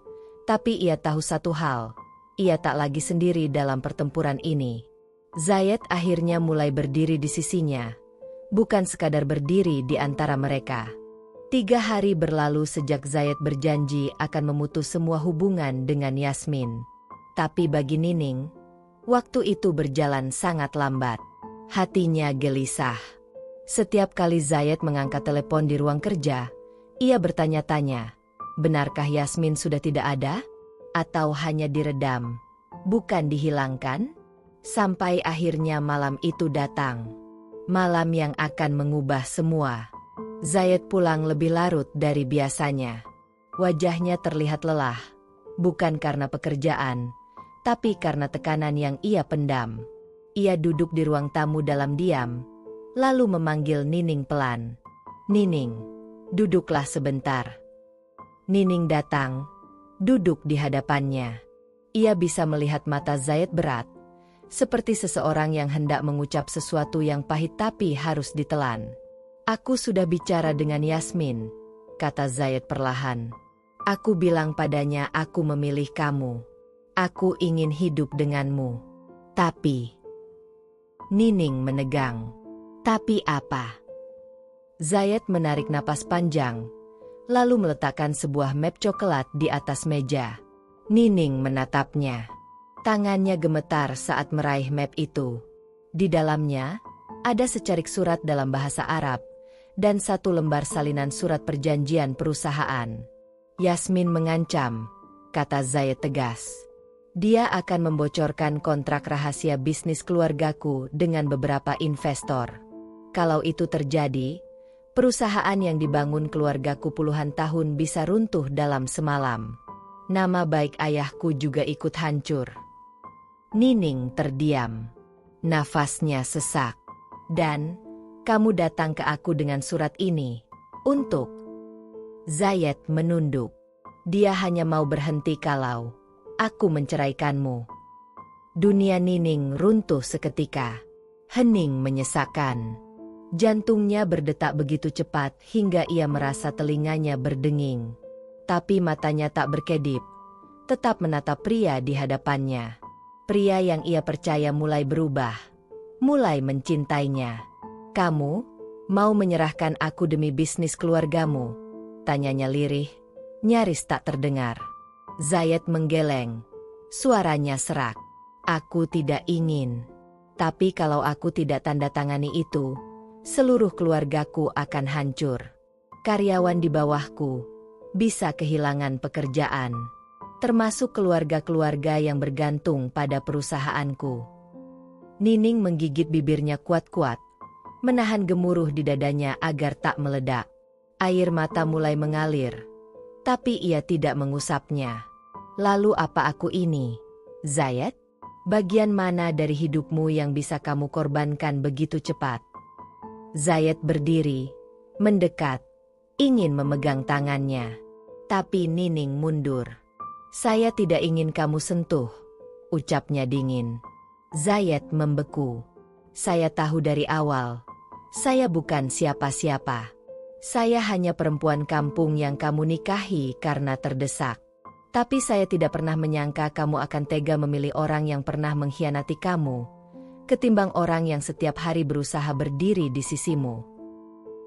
tapi ia tahu satu hal, ia tak lagi sendiri dalam pertempuran ini. Zayed akhirnya mulai berdiri di sisinya, bukan sekadar berdiri di antara mereka. 3 hari berlalu sejak Zayed berjanji akan memutus semua hubungan dengan Yasmin. Tapi bagi Nining, waktu itu berjalan sangat lambat. Hatinya gelisah. Setiap kali Zayed mengangkat telepon di ruang kerja, ia bertanya-tanya, benarkah Yasmin sudah tidak ada? Atau hanya diredam, bukan dihilangkan? Sampai akhirnya malam itu datang. Malam yang akan mengubah semua. Zayed pulang lebih larut dari biasanya. Wajahnya terlihat lelah, bukan karena pekerjaan, tapi karena tekanan yang ia pendam. Ia duduk di ruang tamu dalam diam, lalu memanggil Nining pelan. Nining, duduklah sebentar. Nining datang, duduk di hadapannya. Ia bisa melihat mata Zayed berat, seperti seseorang yang hendak mengucap sesuatu yang pahit tapi harus ditelan. Aku sudah bicara dengan Yasmin, kata Zayed perlahan. Aku bilang padanya aku memilih kamu. Aku ingin hidup denganmu. Tapi... Nining menegang. Tapi apa? Zayed menarik napas panjang, lalu meletakkan sebuah map coklat di atas meja. Nining menatapnya. Tangannya gemetar saat meraih map itu. Di dalamnya, ada secarik surat dalam bahasa Arab, dan 1 lembar salinan surat perjanjian perusahaan. Yasmin mengancam, kata Zayed tegas. Dia akan membocorkan kontrak rahasia bisnis keluargaku dengan beberapa investor. Kalau itu terjadi, perusahaan yang dibangun keluargaku puluhan tahun bisa runtuh dalam semalam. Nama baik ayahku juga ikut hancur. Nining terdiam. Nafasnya sesak. Dan, kamu datang ke aku dengan surat ini. Untuk... Zayed menunduk. Dia hanya mau berhenti kalau... Aku menceraikanmu. Dunia Nining runtuh seketika. Hening menyesakkan. Jantungnya berdetak begitu cepat hingga ia merasa telinganya berdenging. Tapi matanya tak berkedip, tetap menatap pria di hadapannya. Pria yang ia percaya mulai berubah, mulai mencintainya. Kamu mau menyerahkan aku demi bisnis keluargamu? Tanyanya lirih, nyaris tak terdengar. Zayed menggeleng. Suaranya serak. Aku tidak ingin. Tapi kalau aku tidak tanda tangani itu, seluruh keluargaku akan hancur. Karyawan di bawahku bisa kehilangan pekerjaan. Termasuk keluarga-keluarga yang bergantung pada perusahaanku. Nining menggigit bibirnya kuat-kuat, menahan gemuruh di dadanya agar tak meledak. Air mata mulai mengalir. Tapi ia tidak mengusapnya. Lalu apa aku ini? Zayed? Bagian mana dari hidupmu yang bisa kamu korbankan begitu cepat? Zayed berdiri, mendekat, ingin memegang tangannya. Tapi Nining mundur. Saya tidak ingin kamu sentuh, ucapnya dingin. Zayed membeku. Saya tahu dari awal, saya bukan siapa-siapa. Saya hanya perempuan kampung yang kamu nikahi karena terdesak. Tapi saya tidak pernah menyangka kamu akan tega memilih orang yang pernah mengkhianati kamu, ketimbang orang yang setiap hari berusaha berdiri di sisimu.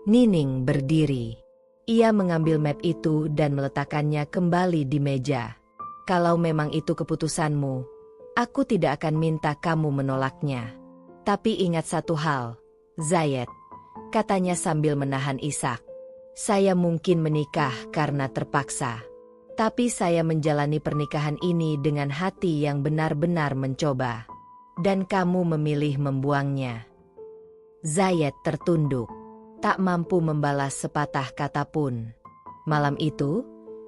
Nining berdiri. Ia mengambil map itu dan meletakkannya kembali di meja. Kalau memang itu keputusanmu, aku tidak akan minta kamu menolaknya. Tapi ingat satu hal, Zayed, katanya sambil menahan isak. Saya mungkin menikah karena terpaksa. Tapi saya menjalani pernikahan ini dengan hati yang benar-benar mencoba. dan kamu memilih membuangnya." Zayed tertunduk, tak mampu membalas sepatah kata pun. Malam itu,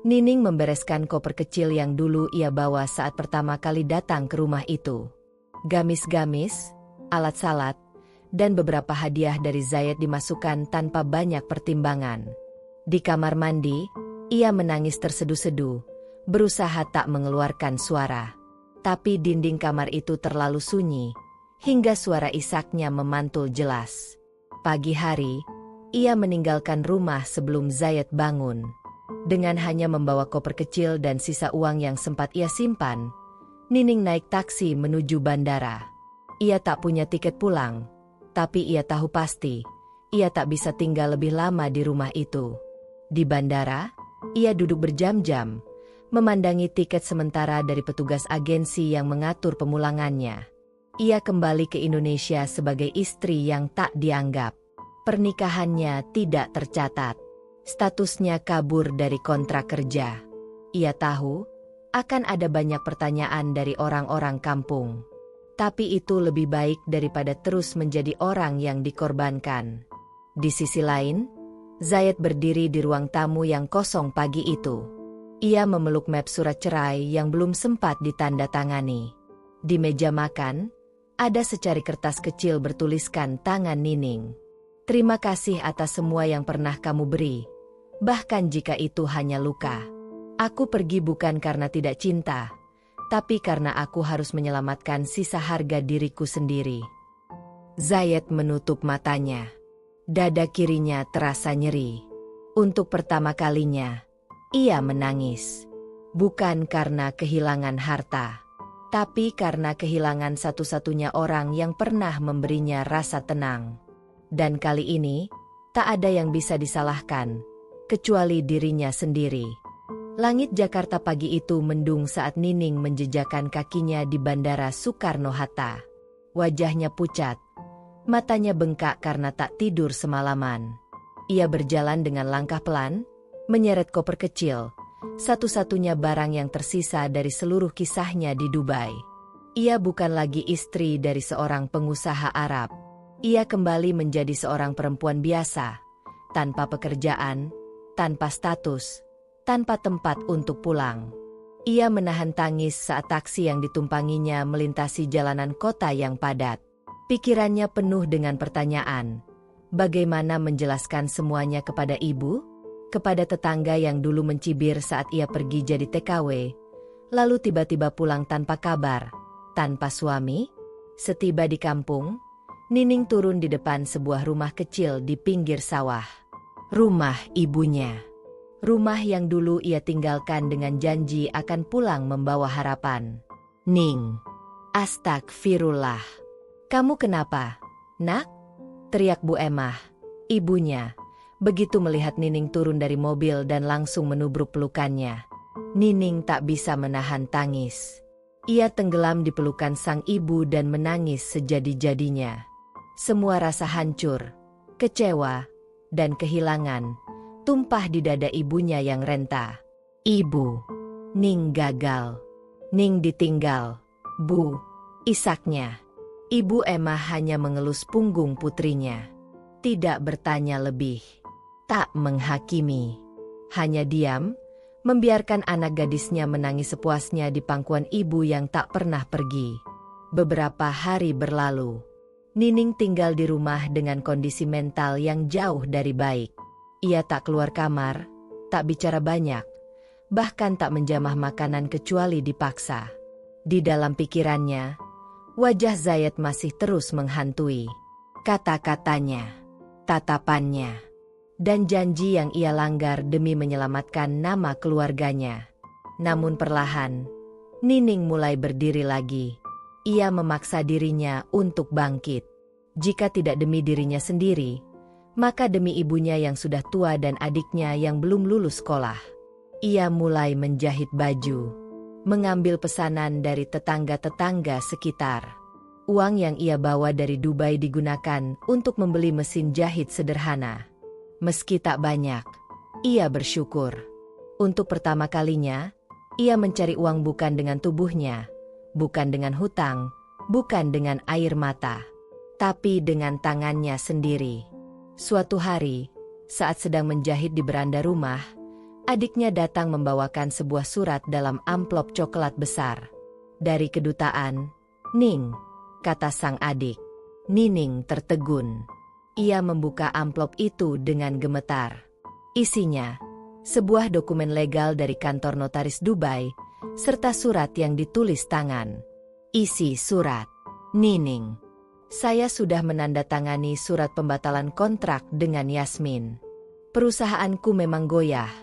Nining membereskan koper kecil yang dulu ia bawa saat pertama kali datang ke rumah itu. Gamis-gamis, alat salat, dan beberapa hadiah dari Zayed dimasukkan tanpa banyak pertimbangan. Di kamar mandi, ia menangis terseduh-seduh, berusaha tak mengeluarkan suara. Tapi dinding kamar itu terlalu sunyi, hingga suara isaknya memantul jelas. Pagi hari, ia meninggalkan rumah sebelum Zayed bangun. Dengan hanya membawa koper kecil dan sisa uang yang sempat ia simpan, Nining naik taksi menuju bandara. Ia tak punya tiket pulang, tapi ia tahu pasti, ia tak bisa tinggal lebih lama di rumah itu. Di bandara, ia duduk berjam-jam, memandangi tiket sementara dari petugas agensi yang mengatur pemulangannya. Ia kembali ke Indonesia sebagai istri yang tak dianggap. Pernikahannya tidak tercatat. Statusnya kabur dari kontrak kerja. Ia tahu akan ada banyak pertanyaan dari orang-orang kampung. Tapi itu lebih baik daripada terus menjadi orang yang dikorbankan. Di sisi lain, Zayed berdiri di ruang tamu yang kosong pagi itu. Ia memeluk map surat cerai yang belum sempat ditandatangani. Di meja makan, ada secari kertas kecil bertuliskan tangan Nining. "Terima kasih atas semua yang pernah kamu beri, bahkan jika itu hanya luka. Aku pergi bukan karena tidak cinta, tapi karena aku harus menyelamatkan sisa harga diriku sendiri." Zayed menutup matanya. Dada kirinya terasa nyeri. Untuk pertama kalinya, ia menangis. Bukan karena kehilangan harta, tapi karena kehilangan satu-satunya orang yang pernah memberinya rasa tenang. Dan kali ini, tak ada yang bisa disalahkan, kecuali dirinya sendiri. Langit Jakarta pagi itu mendung saat Nining menjejakkan kakinya di Bandara Soekarno-Hatta. Wajahnya pucat, matanya bengkak karena tak tidur semalaman. Ia berjalan dengan langkah pelan, menyeret koper kecil, satu-satunya barang yang tersisa dari seluruh kisahnya di Dubai. Ia bukan lagi istri dari seorang pengusaha Arab. Ia kembali menjadi seorang perempuan biasa, tanpa pekerjaan, tanpa status, tanpa tempat untuk pulang. Ia menahan tangis saat taksi yang ditumpanginya melintasi jalanan kota yang padat. Pikirannya penuh dengan pertanyaan. Bagaimana menjelaskan semuanya kepada ibu? Kepada tetangga yang dulu mencibir saat ia pergi jadi TKW, lalu tiba-tiba pulang tanpa kabar, tanpa suami? Setiba di kampung, Nining turun di depan sebuah rumah kecil di pinggir sawah. Rumah ibunya. Rumah yang dulu ia tinggalkan dengan janji akan pulang membawa harapan. "Ning, astagfirullah. Kamu kenapa, nak?" teriak Bu Emah, ibunya, begitu melihat Nining turun dari mobil dan langsung menubruk pelukannya. Nining tak bisa menahan tangis. Ia tenggelam di pelukan sang ibu dan menangis sejadi-jadinya. Semua rasa hancur, kecewa, dan kehilangan tumpah di dada ibunya yang renta. "Ibu, Ning gagal. Ning ditinggal, Bu," isaknya. Ibu Emah hanya mengelus punggung putrinya. Tidak bertanya lebih. Tak menghakimi. Hanya diam, membiarkan anak gadisnya menangis sepuasnya di pangkuan ibu yang tak pernah pergi. Beberapa hari berlalu. Nining tinggal di rumah dengan kondisi mental yang jauh dari baik. Ia tak keluar kamar, tak bicara banyak, bahkan tak menjamah makanan kecuali dipaksa. Di dalam pikirannya, wajah Zayed masih terus menghantui. Kata-katanya, tatapannya, dan janji yang ia langgar demi menyelamatkan nama keluarganya. Namun perlahan, Nining mulai berdiri lagi. Ia memaksa dirinya untuk bangkit. Jika tidak demi dirinya sendiri, maka demi ibunya yang sudah tua dan adiknya yang belum lulus sekolah. Ia mulai menjahit baju, mengambil pesanan dari tetangga-tetangga sekitar. Uang yang ia bawa dari Dubai digunakan untuk membeli mesin jahit sederhana. Meski tak banyak, ia bersyukur. Untuk pertama kalinya, ia mencari uang bukan dengan tubuhnya, bukan dengan hutang, bukan dengan air mata, tapi dengan tangannya sendiri. Suatu hari, saat sedang menjahit di beranda rumah, adiknya datang membawakan sebuah surat dalam amplop coklat besar. Dari kedutaan, "Ning," kata sang adik. Nining tertegun. Ia membuka amplop itu dengan gemetar. Isinya, sebuah dokumen legal dari kantor notaris Dubai, serta surat yang ditulis tangan. Isi surat, "Nining, saya sudah menandatangani surat pembatalan kontrak dengan Yasmin. Perusahaanku memang goyah,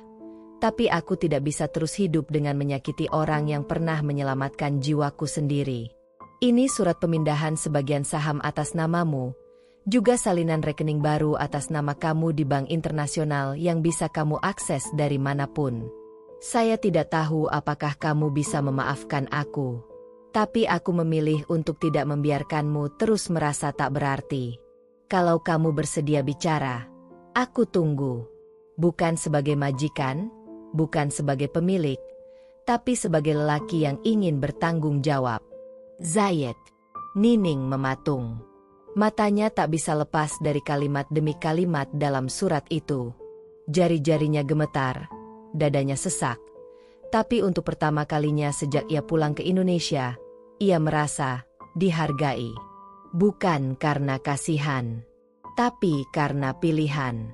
tapi aku tidak bisa terus hidup dengan menyakiti orang yang pernah menyelamatkan jiwaku sendiri. Ini surat pemindahan sebagian saham atas namamu, juga salinan rekening baru atas nama kamu di bank internasional yang bisa kamu akses dari manapun. Saya tidak tahu apakah kamu bisa memaafkan aku, tapi aku memilih untuk tidak membiarkanmu terus merasa tak berarti. Kalau kamu bersedia bicara, aku tunggu. Bukan sebagai majikan, bukan sebagai pemilik, tapi sebagai lelaki yang ingin bertanggung jawab." Zayed. Nining mematung. Matanya tak bisa lepas dari kalimat demi kalimat dalam surat itu. Jari-jarinya gemetar, dadanya sesak. Tapi untuk pertama kalinya sejak ia pulang ke Indonesia, ia merasa dihargai. Bukan karena kasihan, tapi karena pilihan.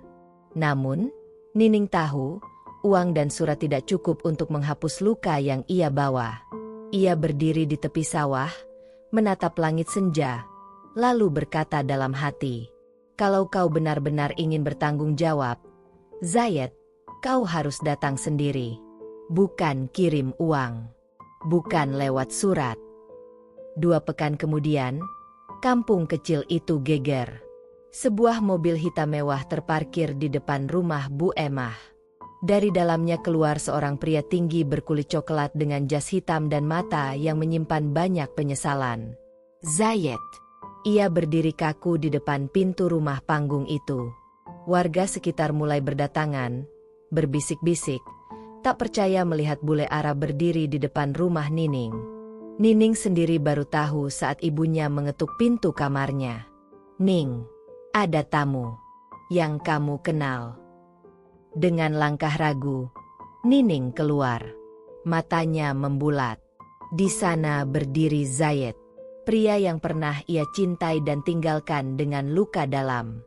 Namun, Nining tahu, uang dan surat tidak cukup untuk menghapus luka yang ia bawa. Ia berdiri di tepi sawah, menatap langit senja, lalu berkata dalam hati, "Kalau kau benar-benar ingin bertanggung jawab, Zayed, kau harus datang sendiri. Bukan kirim uang. Bukan lewat surat." 2 pekan kemudian, kampung kecil itu geger. Sebuah mobil hitam mewah terparkir di depan rumah Bu Emah. Dari dalamnya keluar seorang pria tinggi berkulit coklat dengan jas hitam dan mata yang menyimpan banyak penyesalan. Zayed. Ia berdiri kaku di depan pintu rumah panggung itu. Warga sekitar mulai berdatangan, berbisik-bisik, tak percaya melihat bule Arab berdiri di depan rumah Nining. Nining sendiri baru tahu saat ibunya mengetuk pintu kamarnya. "Ning, ada tamu yang kamu kenal." Dengan langkah ragu, Nining keluar. Matanya membulat. Di sana berdiri Zayed, pria yang pernah ia cintai dan tinggalkan dengan luka dalam.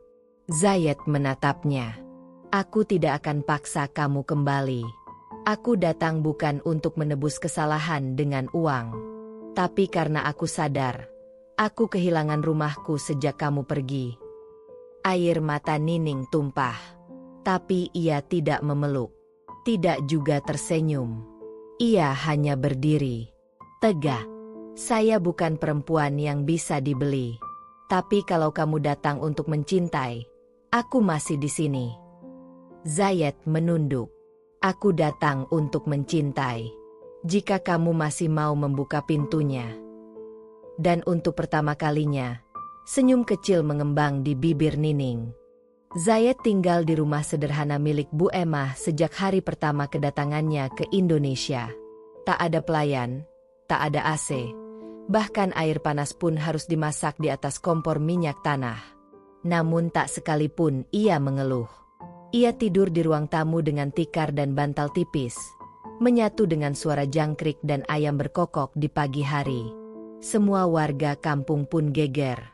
Zayed menatapnya. "Aku tidak akan paksa kamu kembali. Aku datang bukan untuk menebus kesalahan dengan uang. Tapi karena aku sadar, aku kehilangan rumahku sejak kamu pergi." Air mata Nining tumpah. Tapi ia tidak memeluk, tidak juga tersenyum. Ia hanya berdiri, tegak. "Saya bukan perempuan yang bisa dibeli. Tapi kalau kamu datang untuk mencintai, aku masih di sini." Zayed menunduk. "Aku datang untuk mencintai. Jika kamu masih mau membuka pintunya." Dan untuk pertama kalinya, senyum kecil mengembang di bibir Nining. Zayed tinggal di rumah sederhana milik Bu Emah sejak hari pertama kedatangannya ke Indonesia. Tak ada pelayan, tak ada AC, bahkan air panas pun harus dimasak di atas kompor minyak tanah. Namun tak sekalipun ia mengeluh. Ia tidur di ruang tamu dengan tikar dan bantal tipis, menyatu dengan suara jangkrik dan ayam berkokok di pagi hari. Semua warga kampung pun geger.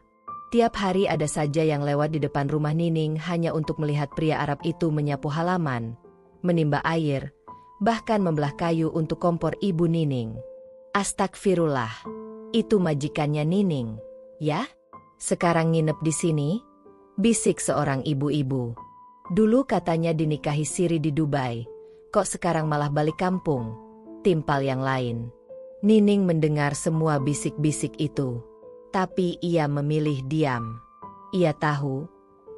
Tiap hari ada saja yang lewat di depan rumah Nining hanya untuk melihat pria Arab itu menyapu halaman, menimba air, bahkan membelah kayu untuk kompor ibu Nining. Astagfirullah, itu majikannya Nining, ya? Sekarang nginep di sini? Bisik seorang ibu-ibu. Dulu katanya dinikahi siri di Dubai, kok sekarang malah balik kampung? Timpal yang lain. Nining mendengar semua bisik-bisik itu. Tapi ia memilih diam. Ia tahu,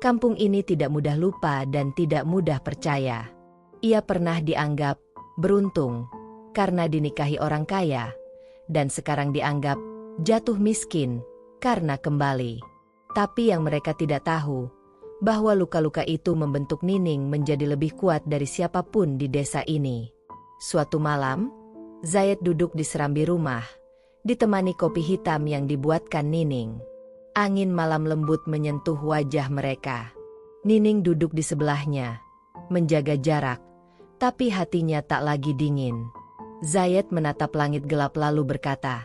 kampung ini tidak mudah lupa dan tidak mudah percaya. Ia pernah dianggap beruntung karena dinikahi orang kaya, dan sekarang dianggap jatuh miskin karena kembali. Tapi yang mereka tidak tahu, bahwa luka-luka itu membentuk Nining menjadi lebih kuat dari siapapun di desa ini. Suatu malam, Zayed duduk di serambi rumah. ditemani kopi hitam yang dibuatkan Nining. Angin malam lembut menyentuh wajah mereka. Nining duduk di sebelahnya, menjaga jarak, tapi hatinya tak lagi dingin. Zayed menatap langit gelap lalu berkata,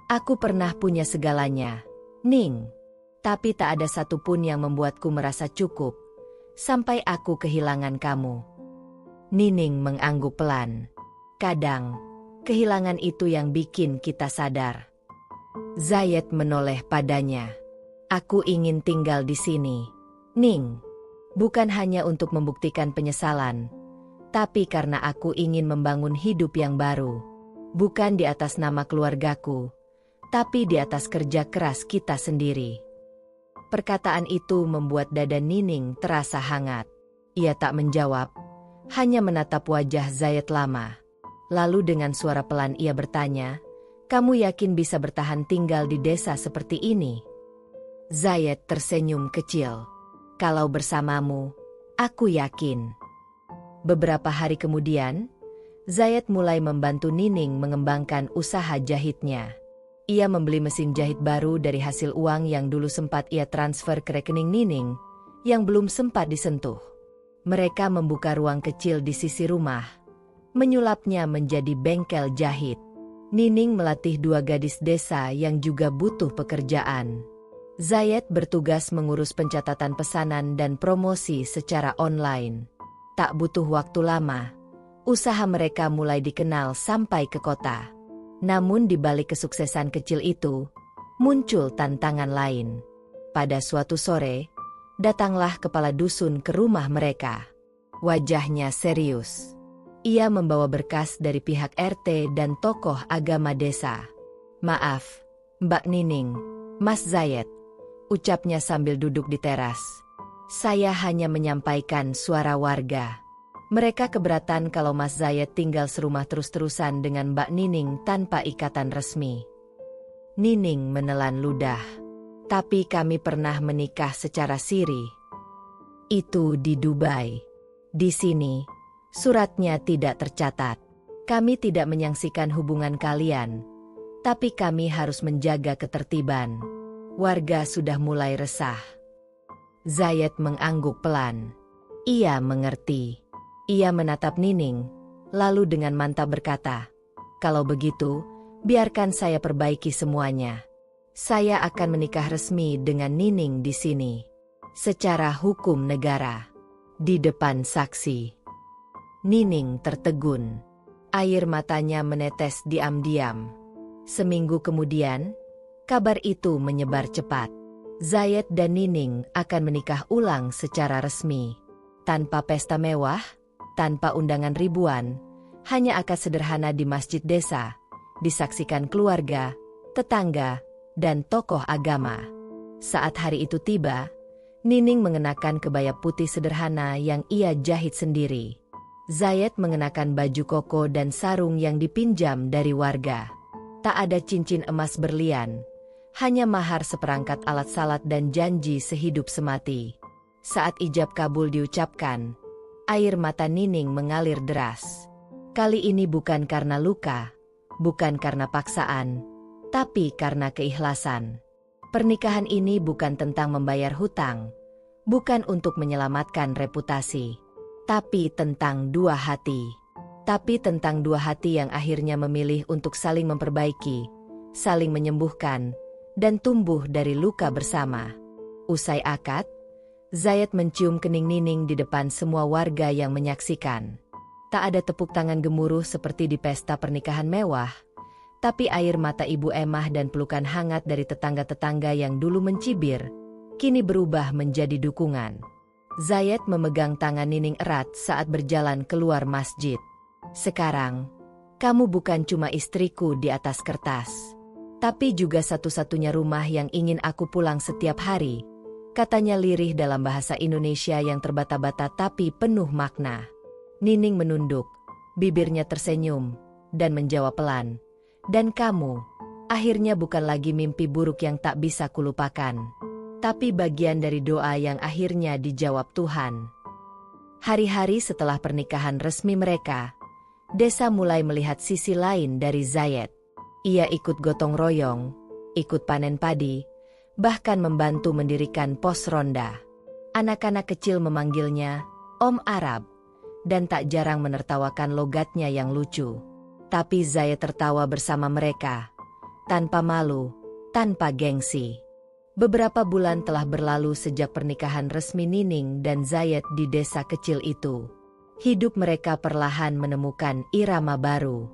"Aku pernah punya segalanya, Ning. Tapi tak ada satupun yang membuatku merasa cukup, sampai aku kehilangan kamu." Nining mengangguk pelan. Kadang, kehilangan itu yang bikin kita sadar. Zayed menoleh padanya. "Aku ingin tinggal di sini, Ning. Bukan hanya untuk membuktikan penyesalan, tapi karena aku ingin membangun hidup yang baru. Bukan di atas nama keluargaku, tapi di atas kerja keras kita sendiri." Perkataan itu membuat dada Nining terasa hangat. Ia tak menjawab, hanya menatap wajah Zayed lama. Lalu dengan suara pelan ia bertanya, "Kamu yakin bisa bertahan tinggal di desa seperti ini?" Zayed tersenyum kecil. "Kalau bersamamu, aku yakin." Beberapa hari kemudian, Zayed mulai membantu Nining mengembangkan usaha jahitnya. Ia membeli mesin jahit baru dari hasil uang yang dulu sempat ia transfer ke rekening Nining, yang belum sempat disentuh. Mereka membuka ruang kecil di sisi rumah, menyulapnya menjadi bengkel jahit. Nining melatih 2 gadis desa yang juga butuh pekerjaan. Zayed bertugas mengurus pencatatan pesanan dan promosi secara online. Tak butuh waktu lama, usaha mereka mulai dikenal sampai ke kota. Namun di balik kesuksesan kecil itu, muncul tantangan lain. Pada suatu sore, datanglah kepala dusun ke rumah mereka. Wajahnya serius. Ia membawa berkas dari pihak RT dan tokoh agama desa. "Maaf, Mbak Nining, Mas Zayed," ucapnya sambil duduk di teras. "Saya hanya menyampaikan suara warga. Mereka keberatan kalau Mas Zayed tinggal serumah terus-terusan dengan Mbak Nining tanpa ikatan resmi." Nining menelan ludah. "Tapi kami pernah menikah secara siri. Itu di Dubai. Di sini, suratnya tidak tercatat. Kami tidak menyaksikan hubungan kalian, tapi kami harus menjaga ketertiban." Warga sudah mulai resah. Zayed mengangguk pelan. Ia mengerti. Ia menatap Nining, lalu dengan mantap berkata, "Kalau begitu, biarkan saya perbaiki semuanya. Saya akan menikah resmi dengan Nining di sini. Secara hukum negara. Di depan saksi." Nining tertegun. Air matanya menetes diam-diam. Seminggu kemudian, kabar itu menyebar cepat. Zayed dan Nining akan menikah ulang secara resmi. Tanpa pesta mewah, tanpa undangan ribuan, hanya akad sederhana di masjid desa, disaksikan keluarga, tetangga, dan tokoh agama. Saat hari itu tiba, Nining mengenakan kebaya putih sederhana yang ia jahit sendiri. Zayed mengenakan baju koko dan sarung yang dipinjam dari warga. Tak ada cincin emas berlian, hanya mahar seperangkat alat salat dan janji sehidup semati. Saat ijab kabul diucapkan, air mata Nining mengalir deras. Kali ini bukan karena luka, bukan karena paksaan, tapi karena keikhlasan. Pernikahan ini bukan tentang membayar hutang, bukan untuk menyelamatkan reputasi, tapi tentang dua hati. Tapi tentang dua hati yang akhirnya memilih untuk saling memperbaiki, saling menyembuhkan, dan tumbuh dari luka bersama. Usai akad, Zayed mencium kening Nining di depan semua warga yang menyaksikan. Tak ada tepuk tangan gemuruh seperti di pesta pernikahan mewah, tapi air mata Ibu Emah dan pelukan hangat dari tetangga-tetangga yang dulu mencibir, kini berubah menjadi dukungan. Zayed memegang tangan Nining erat saat berjalan keluar masjid. "Sekarang, kamu bukan cuma istriku di atas kertas, tapi juga satu-satunya rumah yang ingin aku pulang setiap hari," katanya lirih dalam bahasa Indonesia yang terbata-bata tapi penuh makna. Nining menunduk, bibirnya tersenyum, dan menjawab pelan, "Dan kamu, akhirnya bukan lagi mimpi buruk yang tak bisa kulupakan, tapi bagian dari doa yang akhirnya dijawab Tuhan." Hari-hari setelah pernikahan resmi mereka, desa mulai melihat sisi lain dari Zayed. Ia ikut gotong royong, ikut panen padi, bahkan membantu mendirikan pos ronda. Anak-anak kecil memanggilnya Om Arab, dan tak jarang menertawakan logatnya yang lucu. Tapi Zayed tertawa bersama mereka, tanpa malu, tanpa gengsi. Beberapa bulan telah berlalu sejak pernikahan resmi Nining dan Zayed di desa kecil itu. Hidup mereka perlahan menemukan irama baru.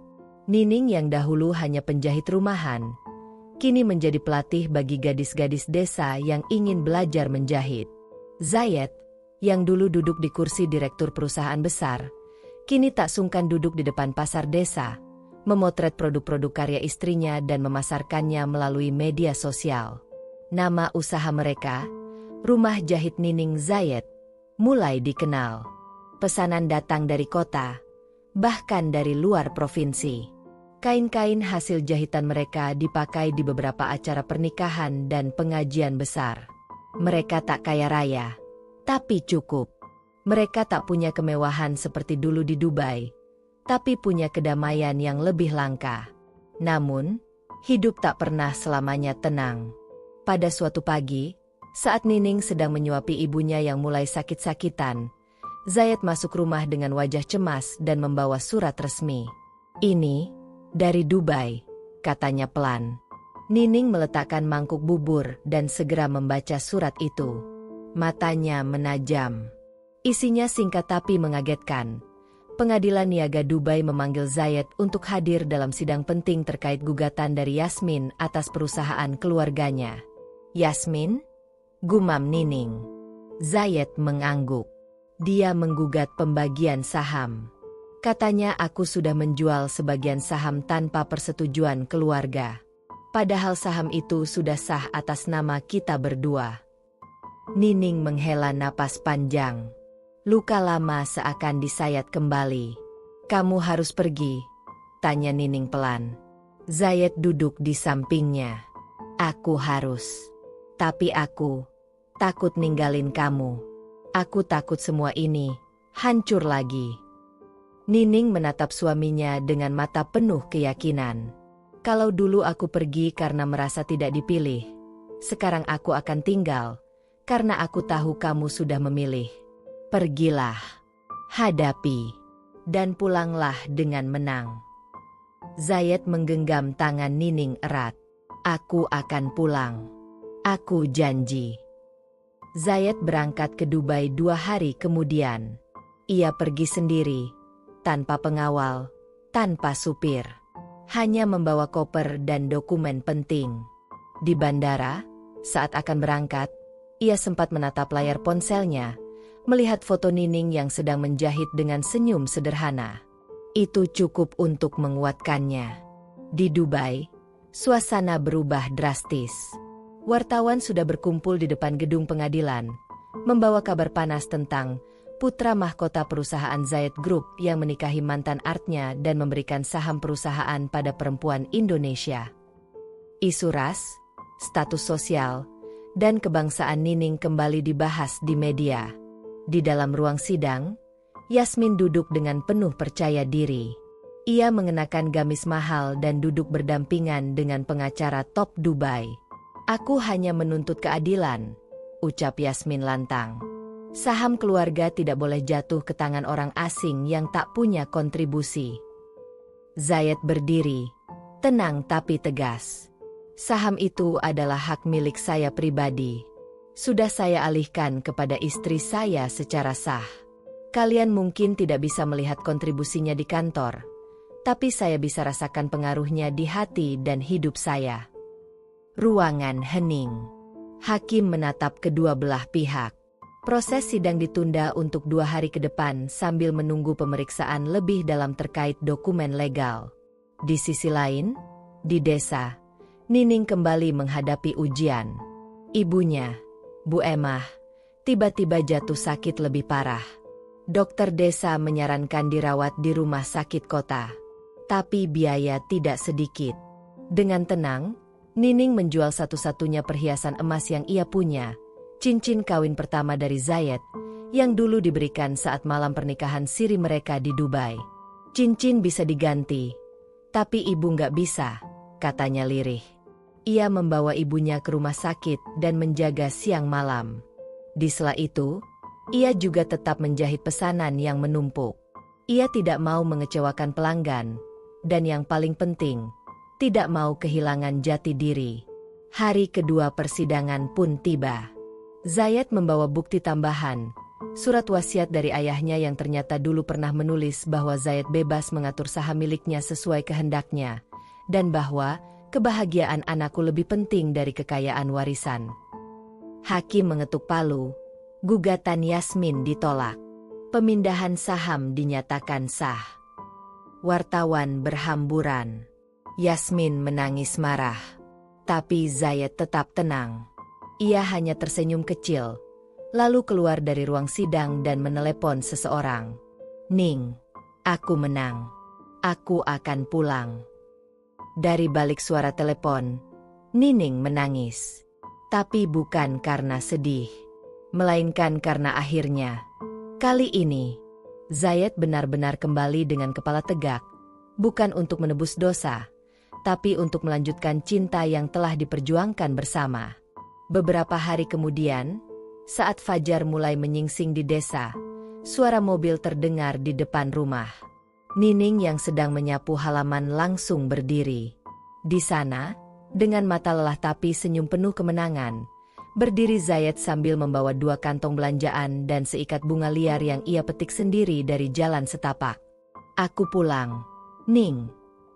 Nining yang dahulu hanya penjahit rumahan, kini menjadi pelatih bagi gadis-gadis desa yang ingin belajar menjahit. Zayed, yang dulu duduk di kursi direktur perusahaan besar, kini tak sungkan duduk di depan pasar desa, memotret produk-produk karya istrinya dan memasarkannya melalui media sosial. Nama usaha mereka, Rumah Jahit Nining Zayed, mulai dikenal. Pesanan datang dari kota, bahkan dari luar provinsi. Kain-kain hasil jahitan mereka dipakai di beberapa acara pernikahan dan pengajian besar. Mereka tak kaya raya, tapi cukup. Mereka tak punya kemewahan seperti dulu di Dubai, tapi punya kedamaian yang lebih langka. Namun, hidup tak pernah selamanya tenang. Pada suatu pagi, saat Nining sedang menyuapi ibunya yang mulai sakit-sakitan, Zayed masuk rumah dengan wajah cemas dan membawa surat resmi. "Ini, dari Dubai," katanya pelan. Nining meletakkan mangkuk bubur dan segera membaca surat itu. Matanya menajam. Isinya singkat tapi mengagetkan. Pengadilan Niaga Dubai memanggil Zayed untuk hadir dalam sidang penting terkait gugatan dari Yasmin atas perusahaan keluarganya. "Yasmin?" gumam Nining. Zayed mengangguk. Dia menggugat pembagian saham. Katanya, "Aku sudah menjual sebagian saham tanpa persetujuan keluarga. Padahal saham itu sudah sah atas nama kita berdua." Nining menghela napas panjang. Luka lama seakan disayat kembali. "Kamu harus pergi?" tanya Nining pelan. Zayed duduk di sampingnya. "Aku harus. Tapi aku takut ninggalin kamu. Aku takut semua ini hancur lagi." Nining menatap suaminya dengan mata penuh keyakinan. "Kalau dulu aku pergi karena merasa tidak dipilih, sekarang aku akan tinggal karena aku tahu kamu sudah memilih. Pergilah, hadapi, dan pulanglah dengan menang." Zayed menggenggam tangan Nining erat. "Aku akan pulang. Aku janji." Zayed berangkat ke Dubai 2 hari kemudian. Ia pergi sendiri, tanpa pengawal, tanpa supir. Hanya membawa koper dan dokumen penting. Di bandara, saat akan berangkat, ia sempat menatap layar ponselnya, melihat foto Nining yang sedang menjahit dengan senyum sederhana. Itu cukup untuk menguatkannya. Di Dubai, suasana berubah drastis. Wartawan sudah berkumpul di depan gedung pengadilan, membawa kabar panas tentang putra mahkota perusahaan Zayed Group yang menikahi mantan artnya dan memberikan saham perusahaan pada perempuan Indonesia. Isu ras, status sosial, dan kebangsaan Nining kembali dibahas di media. Di dalam ruang sidang, Yasmin duduk dengan penuh percaya diri. Ia mengenakan gamis mahal dan duduk berdampingan dengan pengacara top Dubai. "Aku hanya menuntut keadilan," ucap Yasmin lantang. "Saham keluarga tidak boleh jatuh ke tangan orang asing yang tak punya kontribusi." Zayed berdiri, tenang tapi tegas. "Saham itu adalah hak milik saya pribadi. Sudah saya alihkan kepada istri saya secara sah. Kalian mungkin tidak bisa melihat kontribusinya di kantor, tapi saya bisa rasakan pengaruhnya di hati dan hidup saya." Ruangan hening. Hakim menatap kedua belah pihak. Proses sidang ditunda untuk 2 hari ke depan sambil menunggu pemeriksaan lebih dalam terkait dokumen legal. Di sisi lain, di desa, Nining kembali menghadapi ujian. Ibunya, Bu Emah, tiba-tiba jatuh sakit lebih parah. Dokter desa menyarankan dirawat di rumah sakit kota. Tapi biaya tidak sedikit. Dengan tenang, Nining menjual satu-satunya perhiasan emas yang ia punya, cincin kawin pertama dari Zayed, yang dulu diberikan saat malam pernikahan siri mereka di Dubai. "Cincin bisa diganti, tapi ibu nggak bisa," katanya lirih. Ia membawa ibunya ke rumah sakit dan menjaga siang malam. Di sela itu, ia juga tetap menjahit pesanan yang menumpuk. Ia tidak mau mengecewakan pelanggan, dan yang paling penting, tidak mau kehilangan jati diri. Hari kedua persidangan pun tiba. Zayed membawa bukti tambahan, surat wasiat dari ayahnya yang ternyata dulu pernah menulis bahwa Zayed bebas mengatur saham miliknya sesuai kehendaknya, dan bahwa kebahagiaan anakku lebih penting dari kekayaan warisan. Hakim mengetuk palu, gugatan Yasmin ditolak. Pemindahan saham dinyatakan sah. Wartawan berhamburan. Yasmin menangis marah. Tapi Zayed tetap tenang. Ia hanya tersenyum kecil, lalu keluar dari ruang sidang dan menelepon seseorang. "Ning, aku menang. Aku akan pulang." Dari balik suara telepon, Nining menangis. Tapi bukan karena sedih, melainkan karena akhirnya, kali ini, Zayed benar-benar kembali dengan kepala tegak, bukan untuk menebus dosa, tapi untuk melanjutkan cinta yang telah diperjuangkan bersama. Beberapa hari kemudian, saat fajar mulai menyingsing di desa, suara mobil terdengar di depan rumah. Nining yang sedang menyapu halaman langsung berdiri. Di sana, dengan mata lelah tapi senyum penuh kemenangan, berdiri Zayed sambil membawa 2 kantong belanjaan dan seikat bunga liar yang ia petik sendiri dari jalan setapak. "Aku pulang, Ning,"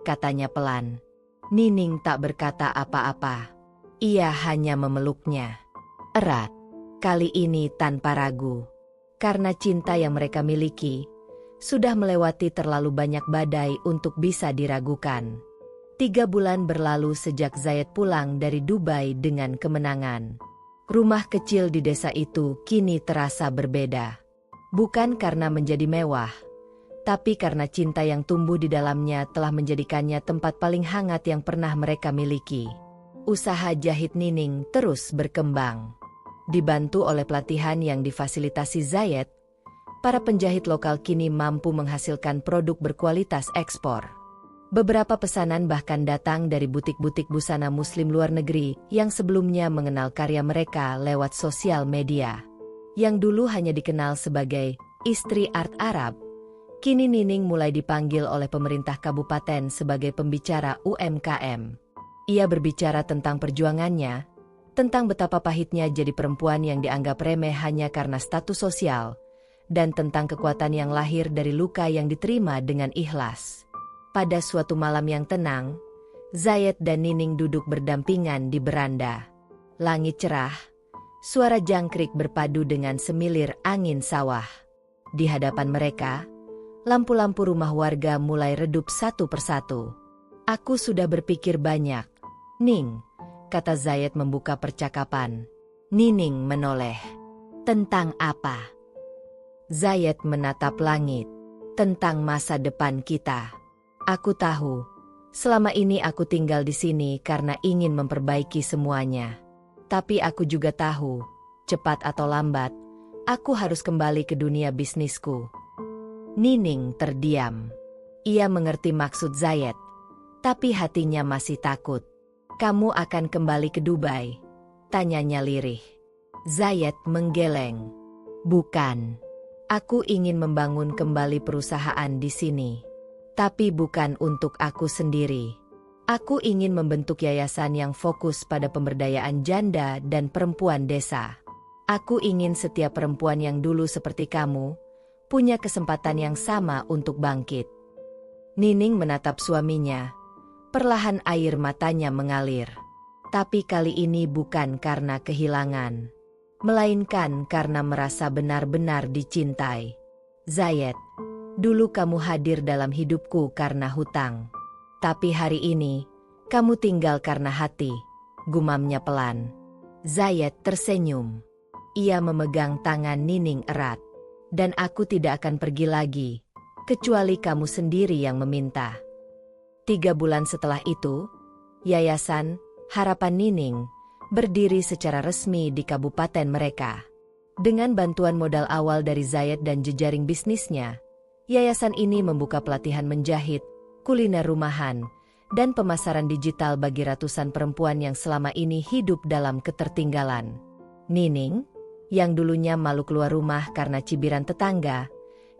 katanya pelan. Nining tak berkata apa-apa. Ia hanya memeluknya erat, kali ini tanpa ragu. Karena cinta yang mereka miliki sudah melewati terlalu banyak badai untuk bisa diragukan. 3 bulan berlalu sejak Zayed pulang dari Dubai dengan kemenangan. Rumah kecil di desa itu kini terasa berbeda. Bukan karena menjadi mewah, tapi karena cinta yang tumbuh di dalamnya telah menjadikannya tempat paling hangat yang pernah mereka miliki. Usaha jahit Nining terus berkembang. Dibantu oleh pelatihan yang difasilitasi Zayed, para penjahit lokal kini mampu menghasilkan produk berkualitas ekspor. Beberapa pesanan bahkan datang dari butik-butik busana muslim luar negeri yang sebelumnya mengenal karya mereka lewat sosial media. Yang dulu hanya dikenal sebagai istri art Arab, kini Nining mulai dipanggil oleh pemerintah kabupaten sebagai pembicara UMKM. Ia berbicara tentang perjuangannya, tentang betapa pahitnya jadi perempuan yang dianggap remeh hanya karena status sosial, dan tentang kekuatan yang lahir dari luka yang diterima dengan ikhlas. Pada suatu malam yang tenang, Zayed dan Nining duduk berdampingan di beranda. Langit cerah, suara jangkrik berpadu dengan semilir angin sawah. Di hadapan mereka, lampu-lampu rumah warga mulai redup satu persatu. "Aku sudah berpikir banyak, Ning," kata Zayed membuka percakapan. Nining menoleh. "Tentang apa?" Zayed menatap langit. "Tentang masa depan kita. Aku tahu, selama ini aku tinggal di sini karena ingin memperbaiki semuanya. Tapi aku juga tahu, cepat atau lambat, aku harus kembali ke dunia bisnisku." Nining terdiam. Ia mengerti maksud Zayed, tapi hatinya masih takut. "Kamu akan kembali ke Dubai?" tanyanya lirih. Zayed menggeleng. "Bukan. Aku ingin membangun kembali perusahaan di sini. Tapi bukan untuk aku sendiri. Aku ingin membentuk yayasan yang fokus pada pemberdayaan janda dan perempuan desa. Aku ingin setiap perempuan yang dulu seperti kamu punya kesempatan yang sama untuk bangkit." Nining menatap suaminya. Perlahan air matanya mengalir. Tapi kali ini bukan karena kehilangan, melainkan karena merasa benar-benar dicintai. "Zayed, dulu kamu hadir dalam hidupku karena hutang. Tapi hari ini, kamu tinggal karena hati," gumamnya pelan. Zayed tersenyum. Ia memegang tangan Nining erat. "Dan aku tidak akan pergi lagi, kecuali kamu sendiri yang meminta." 3 bulan setelah itu, Yayasan Harapan Nining berdiri secara resmi di kabupaten mereka. Dengan bantuan modal awal dari Zayed dan jejaring bisnisnya, yayasan ini membuka pelatihan menjahit, kuliner rumahan, dan pemasaran digital bagi ratusan perempuan yang selama ini hidup dalam ketertinggalan. Nining, yang dulunya malu keluar rumah karena cibiran tetangga,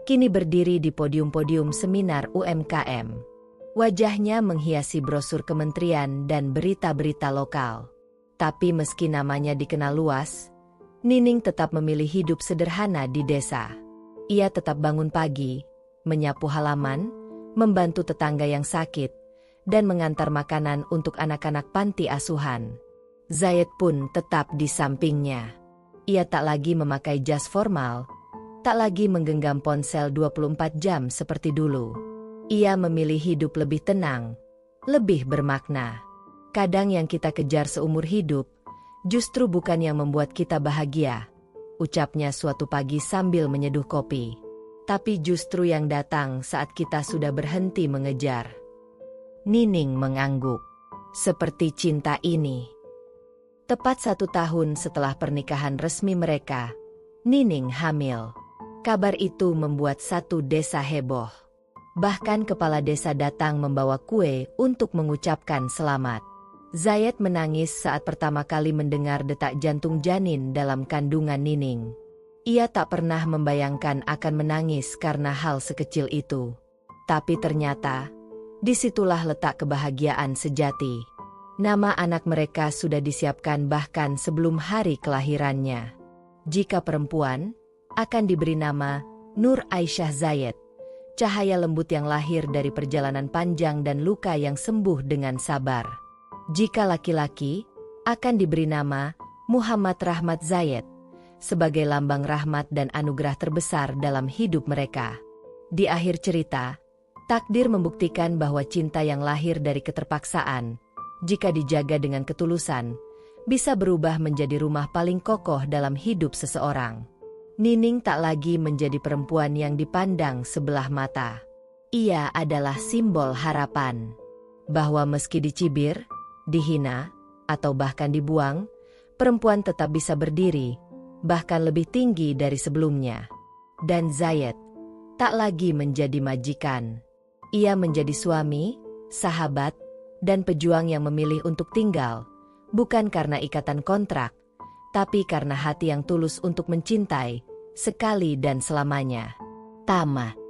kini berdiri di podium-podium seminar UMKM. Wajahnya menghiasi brosur kementerian dan berita-berita lokal. Tapi meski namanya dikenal luas, Nining tetap memilih hidup sederhana di desa. Ia tetap bangun pagi, menyapu halaman, membantu tetangga yang sakit, dan mengantar makanan untuk anak-anak panti asuhan. Zayed pun tetap di sampingnya. Ia tak lagi memakai jas formal, tak lagi menggenggam ponsel 24 jam seperti dulu. Ia memilih hidup lebih tenang, lebih bermakna. Kadang yang kita kejar seumur hidup, justru bukan yang membuat kita bahagia, ucapnya suatu pagi sambil menyeduh kopi. Tapi justru yang datang saat kita sudah berhenti mengejar. Nining mengangguk. Seperti cinta ini. Tepat 1 tahun setelah pernikahan resmi mereka, Nining hamil. Kabar itu membuat satu desa heboh. Bahkan kepala desa datang membawa kue untuk mengucapkan selamat. Zayed menangis saat pertama kali mendengar detak jantung janin dalam kandungan Nining. Ia tak pernah membayangkan akan menangis karena hal sekecil itu. Tapi ternyata, disitulah letak kebahagiaan sejati. Nama anak mereka sudah disiapkan bahkan sebelum hari kelahirannya. Jika perempuan, akan diberi nama Nur Aisyah Zayed, cahaya lembut yang lahir dari perjalanan panjang dan luka yang sembuh dengan sabar. Jika laki-laki, akan diberi nama Muhammad Rahmat Zayed, sebagai lambang rahmat dan anugerah terbesar dalam hidup mereka. Di akhir cerita, takdir membuktikan bahwa cinta yang lahir dari keterpaksaan, jika dijaga dengan ketulusan, bisa berubah menjadi rumah paling kokoh dalam hidup seseorang. Nining tak lagi menjadi perempuan yang dipandang sebelah mata. Ia adalah simbol harapan, bahwa meski dicibir, dihina, atau bahkan dibuang, perempuan tetap bisa berdiri, bahkan lebih tinggi dari sebelumnya. Dan Zayed tak lagi menjadi majikan. Ia menjadi suami, sahabat, dan pejuang yang memilih untuk tinggal, bukan karena ikatan kontrak, tapi karena hati yang tulus untuk mencintai, sekali dan selamanya. Tamat.